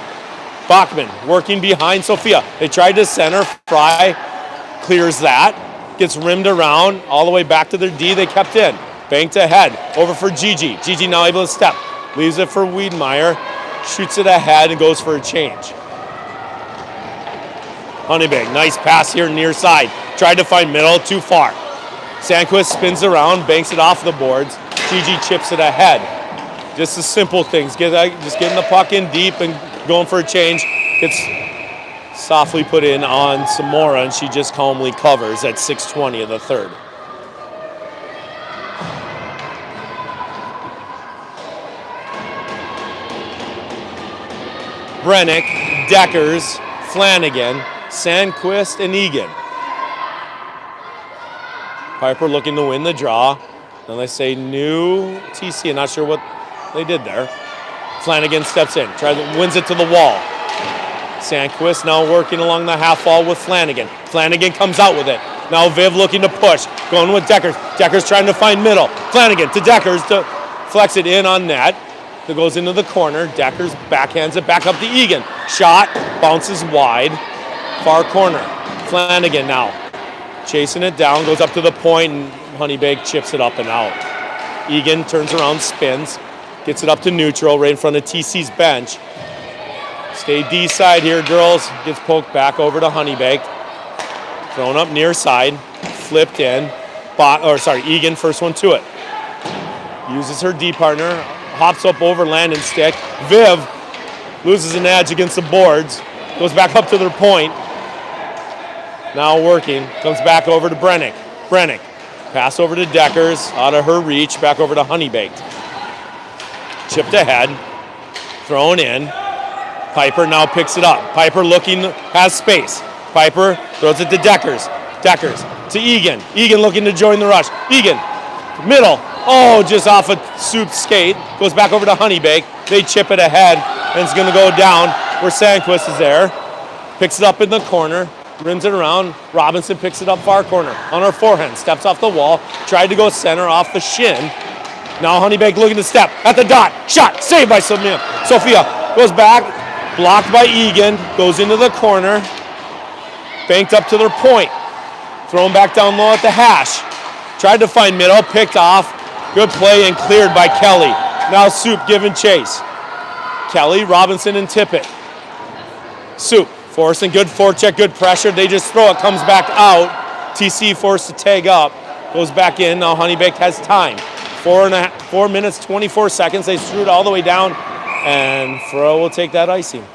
A: Bachman working behind Sophia. They tried to center. Fry clears that. Gets rimmed around all the way back to their D. They kept in. Banked ahead. Over for Gigi. Gigi now able to step. Leaves it for Wiedemeyer. Shoots it ahead and goes for a change. Honeybaked, nice pass here near side. Tried to find middle, too far. Sandquist spins around, banks it off the boards. Gigi chips it ahead. Just the simple things. Just getting the puck in deep and going for a change. Gets softly put in on Samora, and she just calmly covers at 6:20 of the third. Brennick, Deckers, Flanagan, Sandquist, and Egan. Piper looking to win the draw. Then they say new TC. I'm not sure what they did there. Flanagan steps in, wins it to the wall. Sandquist now working along the half wall with Flanagan. Flanagan comes out with it. Now Viv looking to push, going with Deckers. Deckers trying to find middle. Flanagan to Deckers to flex it in on net. It goes into the corner. Deckers backhands it back up to Egan. Shot, bounces wide, far corner. Flanagan now chasing it down, goes up to the point, and Honeybaked chips it up and out. Egan turns around, spins, gets it up to neutral, right in front of TC's bench. Stay D side here, girls. Gets poked back over to Honeybaked. Thrown up near side, flipped in. Egan first one to it. Uses her D partner, hops up over Landon stick. Viv loses an edge against the boards, goes back up to their point. Now working, comes back over to Brennick. Brennick, pass over to Deckers, out of her reach, back over to Honeybaked. Chipped ahead, thrown in. Piper now picks it up. Piper looking, has space. Piper throws it to Deckers. Deckers to Egan. Egan looking to join the rush. Egan, middle. Oh, just off a Soup's skate. Goes back over to Honeybaked. They chip it ahead, and it's going to go down where Sandquist is there. Picks it up in the corner. Rims it around. Robinson picks it up far corner on her forehand. Steps off the wall. Tried to go center off the shin. Now Honeybaked looking to step at the dot. Shot. Saved by Sophia. Sophia goes back. Blocked by Egan. Goes into the corner. Banked up to their point. Thrown back down low at the hash. Tried to find middle. Picked off. Good play and cleared by Kelly. Now Soup giving chase. Kelly, Robinson, and Tippett. Soup. Forcing good forecheck, good pressure. They just throw it, comes back out. TC forced to tag up, goes back in. Now Honeybaked has time. 4 minutes, 24 seconds. They threw it all the way down, and Fro will take that icing.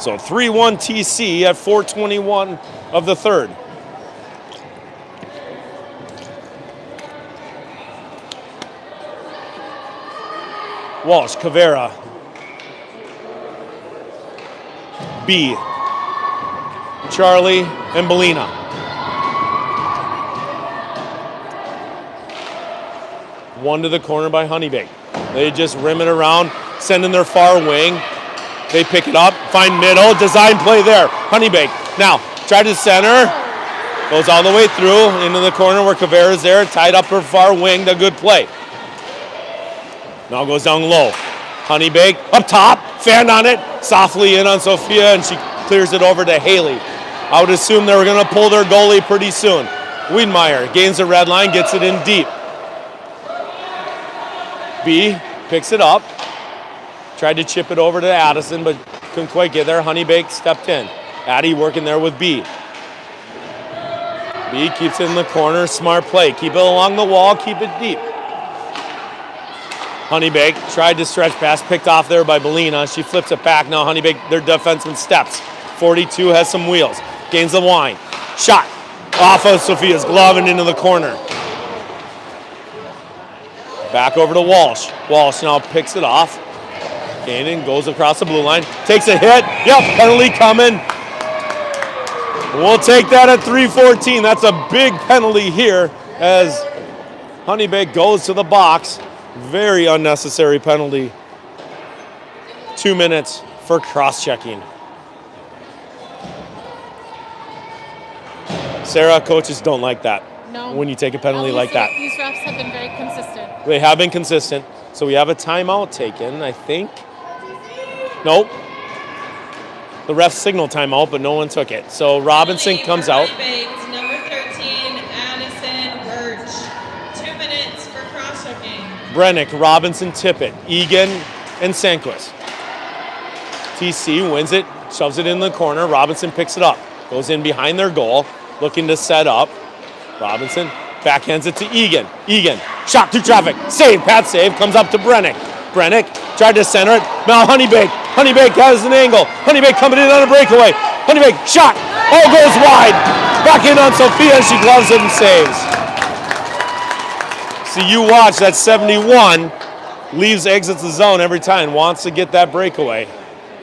A: So 3-1 TC at 4:21 of the third. Walsh, Cavera. B, Charlie, and Belina. One to the corner by Honeybaked. They just rim it around, send in their far wing. They pick it up, find middle, design play there. Honeybaked now try to center, goes all the way through into the corner where Cavera's there, tied up her far wing, the good play. Now goes down low. Honeybaked up top, fanned on it, softly in on Sophia, and she clears it over to Haley. I would assume they were going to pull their goalie pretty soon. Wiedmeyer gains the red line, gets it in deep. B picks it up, tried to chip it over to Addison, but couldn't quite get there. Honeybaked stepped in. Addie working there with B. B keeps it in the corner, smart play. Keep it along the wall, keep it deep. Honeybaked tried to stretch pass, picked off there by Belina. She flips it back. Now Honeybaked, their defenseman steps. 42 has some wheels. Gains the line. Shot off of Sophia's glove and into the corner. Back over to Walsh. Walsh now picks it off. Gaining, goes across the blue line. Takes a hit. Yep, penalty coming. We'll take that at 3:14. That's a big penalty here as Honeybaked goes to the box. Very unnecessary penalty. 2 minutes for cross-checking. Sarah, coaches don't like that.
D: No.
A: When you take a penalty like that.
D: These refs have been very consistent.
A: They have been consistent. So we have a timeout taken, I think. Nope. The refs signaled timeout, but no one took it. So Robinson comes out.
C: Honeybaked, number 13, Addison Birch. 2 minutes for cross-checking.
A: Brennick, Robinson, Tippett, Egan, and Sandquist. TC wins it, shoves it in the corner. Robinson picks it up, goes in behind their goal. looking to set up. Robinson backhands it to Egan. Egan, shot through traffic. Save, Pat save, comes up to Brennick. Brennick tried to center it. Now Honeybaked. Honeybaked has an angle. Honeybaked coming in on a breakaway. Honeybaked, shot. Oh, goes wide. Back in on Sophia, and she gloves it and saves. So you watch, that 71 exits the zone every time, wants to get that breakaway.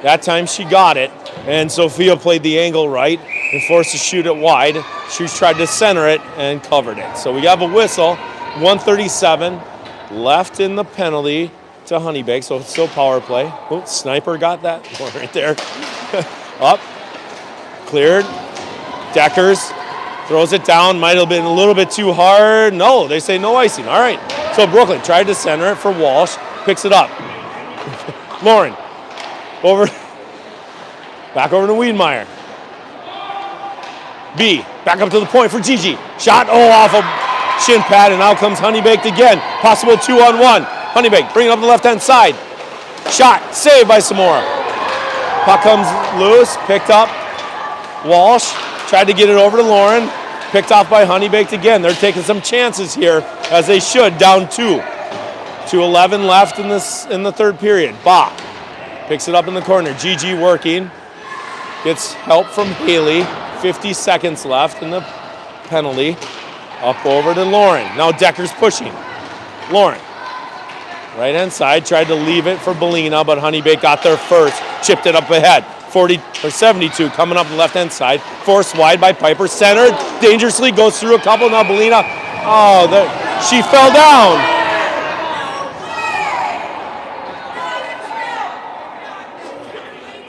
A: That time she got it, and Sophia played the angle right and forced to shoot it wide. She tried to center it and covered it. So we have a whistle, 1:37 left in the penalty to Honeybaked, so it's still power play. Oh, Sniper got that one right there. Up, cleared, Deckers throws it down, might have been a little bit too hard. No, they say no icing, all right. So Brooklyn tried to center it for Walsh, picks it up. Lauren, back over to Wiedemeyer. B, back up to the point for Gigi. Shot, off a shin pad, and out comes Honeybaked again. Possible 2-on-1. Honeybaked, bring it up the left-hand side. Shot, saved by Samora. Puck comes loose, picked up. Walsh tried to get it over to Lauren. Picked off by Honeybaked again. They're taking some chances here, as they should, down 2. 2:11 left in the third period. Ba picks it up in the corner. Gigi working. Gets help from Haley. 50 seconds left in the penalty. Up over to Lauren. Now Decker's pushing. Lauren. Right hand side. Tried to leave it for Belina, but Honeybaked got there first. Chipped it up ahead. 72 coming up the left hand side. Forced wide by Piper. Centered. Dangerously. Goes through a couple. Now Belina. She fell down.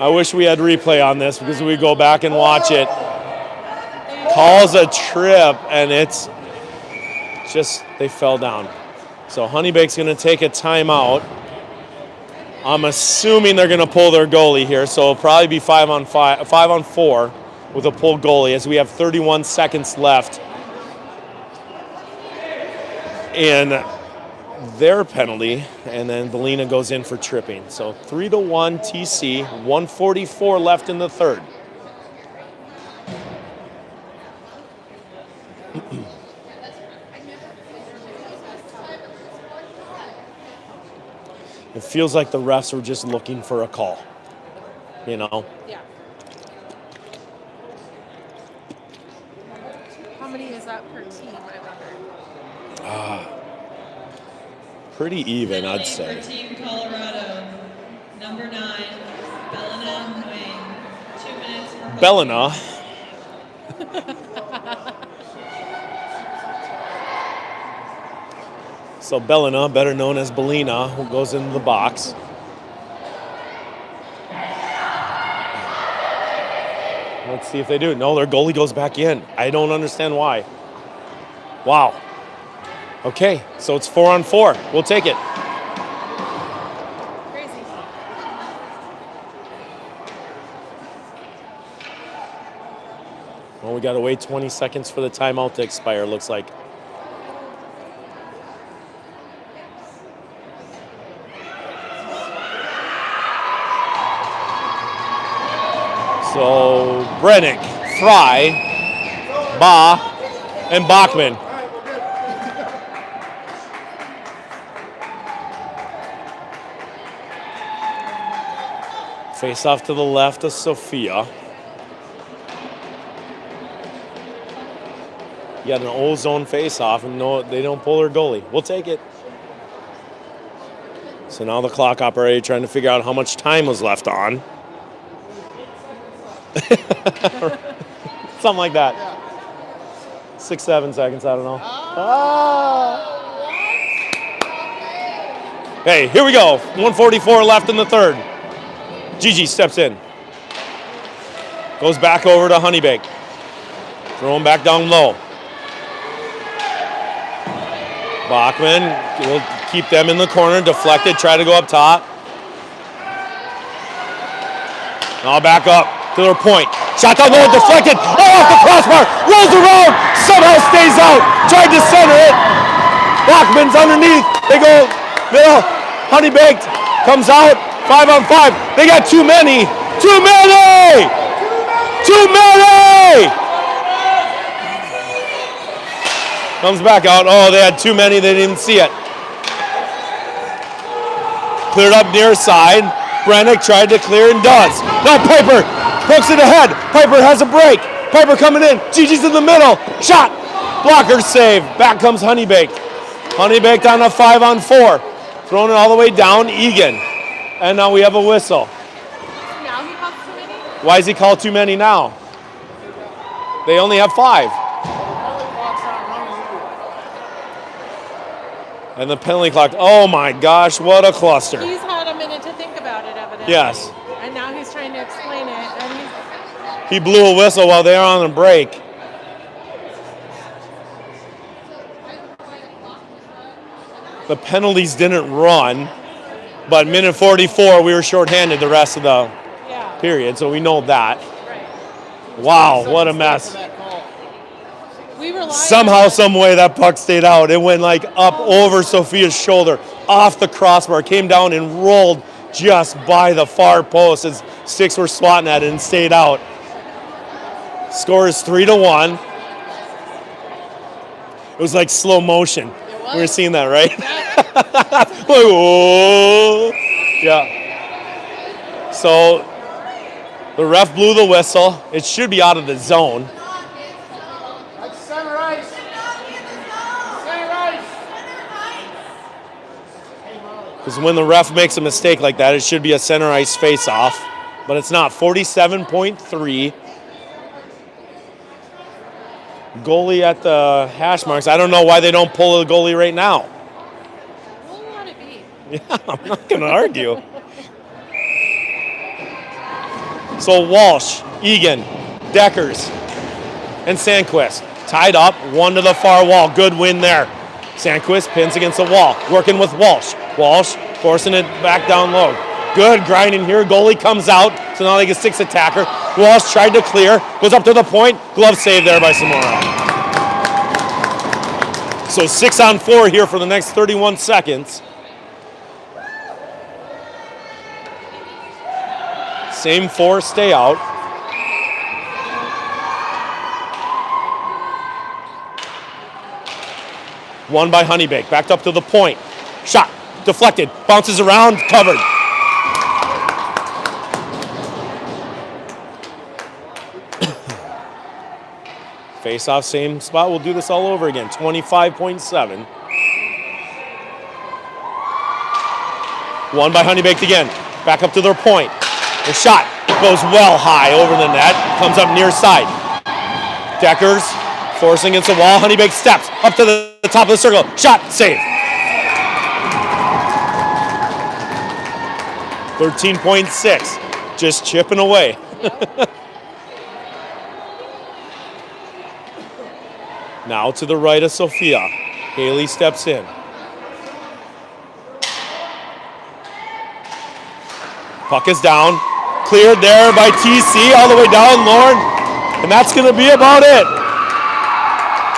A: I wish we had replay on this because we go back and watch it. Calls a trip, and it's just, they fell down. So Honeybaked's going to take a timeout. I'm assuming they're going to pull their goalie here, so it'll probably be 5-on-4 with a pulled goalie as we have 31 seconds left in their penalty, and then Belina goes in for tripping. So 3-1 TC, 1:44 left in the third. It feels like the refs were just looking for a call, you know?
D: Yeah. How many is that per team, I wonder?
A: Pretty even, I'd say.
C: For Team Colorado, number 9, Belina Nguyen. 2 minutes for
A: Belina. So Belina, better known as Belina, who goes into the box. Let's see if they do. No, their goalie goes back in. I don't understand why. Wow. Okay, so it's 4-on-4. We'll take it.
D: Crazy.
A: Well, we got to wait 20 seconds for the timeout to expire, looks like. So Brennick, Fry, Ba, and Bachman. Face off to the left of Sophia. You got an old zone face off, and no, they don't pull their goalie. We'll take it. So now the clock operator trying to figure out how much time was left on. Something like that. 6-7 seconds, I don't know. Hey, here we go. 1:44 left in the third. Gigi steps in. Goes back over to Honeybaked. Throw him back down low. Bachman will keep them in the corner. Deflected, try to go up top. Now back up to their point. Shot down low, deflected. Off the crossbar. Rolls around. Somehow stays out. Tried to center it. Bachman's underneath. They go middle. Honeybaked comes out. 5-on-5. They got too many. Too many! Too many! Comes back out. Oh, they had too many. They didn't even see it. Cleared up near side. Brennick tried to clear and does. Now Piper pokes it ahead. Piper has a break. Piper coming in. Gigi's in the middle. Shot. Blocker save. Back comes Honeybaked. Honeybaked on a 5-on-4. Throwing it all the way down. Egan. And now we have a whistle.
D: Now he calls too many?
A: Why does he call too many now? They only have 5. And the penalty clock. Oh my gosh, what a cluster.
D: He's had a minute to think about it, evidently.
A: Yes.
D: And now he's trying to explain it. And
A: He blew a whistle while they were on a break. The penalties didn't run, but minute 44, we were shorthanded the rest of the period, so we know that.
D: Right.
A: Wow, what a mess.
D: We rely
A: Somehow, some way, that puck stayed out. It went like up over Sophia's shoulder, off the crossbar, came down and rolled just by the far post as sticks were swatting at it and stayed out. Score is 3-1. It was like slow motion. We were seeing that, right? Like, whoa. Yeah. So the ref blew the whistle. It should be out of the zone.
E: That's center ice. Center ice.
A: Because when the ref makes a mistake like that, it should be a center ice face-off. But it's not. 47.3. Goalie at the hash marks. I don't know why they don't pull the goalie right now.
D: We'll let it be.
A: Yeah, I'm not going to argue. So Walsh, Egan, Deckers, and Sandquist tied up, one to the far wall. Good win there. Sandquist pins against the wall, working with Walsh. Walsh forcing it back down low. Good grinding here. Goalie comes out, so now they get 6 attacker. Walsh tried to clear, goes up to the point. Glove save there by Samora. So 6-on-4 here for the next 31 seconds. Same 4 stay out. One by Honeybaked, backed up to the point. Shot, deflected, bounces around, covered. Face off, same spot. We'll do this all over again. 25.7. One by Honeybaked again. Back up to their point. The shot goes well high over the net. Comes up near side. Deckers forcing against the wall. Honeybaked steps up to the top of the circle. Shot, save. 13.6. Just chipping away. Now to the right of Sophia. Haley steps in. Puck is down. Cleared there by TC all the way down, Lauren. And that's going to be about it.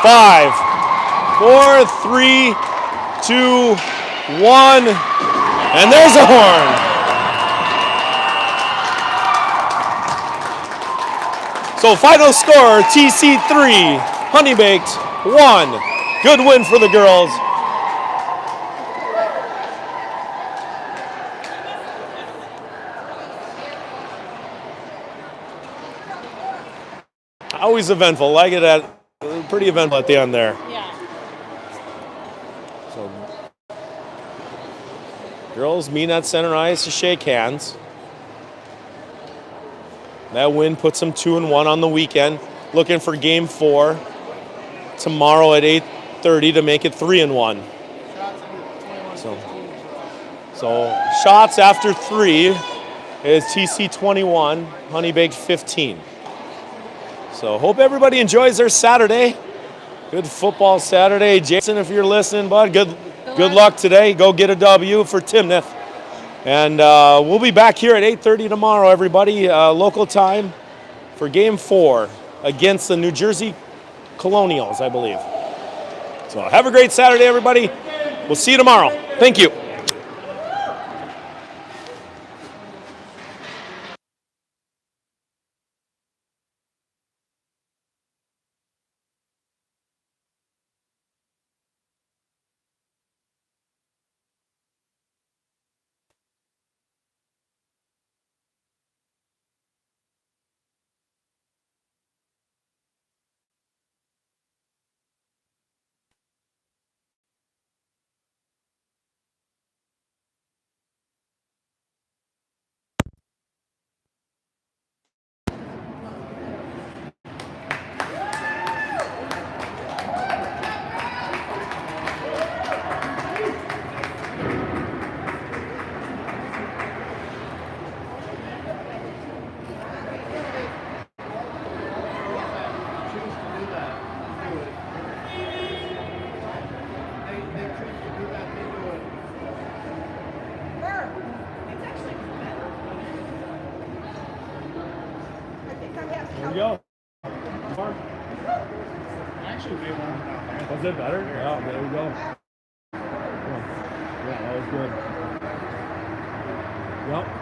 A: 5, 4, 3, 2, 1. And there's a horn. So final score, TC 3, Honeybaked 1. Good win for the girls. Always eventful. Like it at pretty eventful at the end there.
D: Yeah.
A: So girls meet at center ice to shake hands. That win puts them 2-1 on the weekend. Looking for game 4 tomorrow at 8:30 to make it 3-1. So shots after 3 is TC 21, Honeybaked 15. So hope everybody enjoys their Saturday. Good football Saturday. Jason, if you're listening, bud, good luck today. Go get a W for Timnath. And we'll be back here at 8:30 tomorrow, everybody, local time, for game 4 against the New Jersey Colonials, I believe. So have a great Saturday, everybody. We'll see you tomorrow. Thank you. There we go.
E: Actually, we won.
A: Was it better? Yeah, there we go. Yeah, that was good. Yep.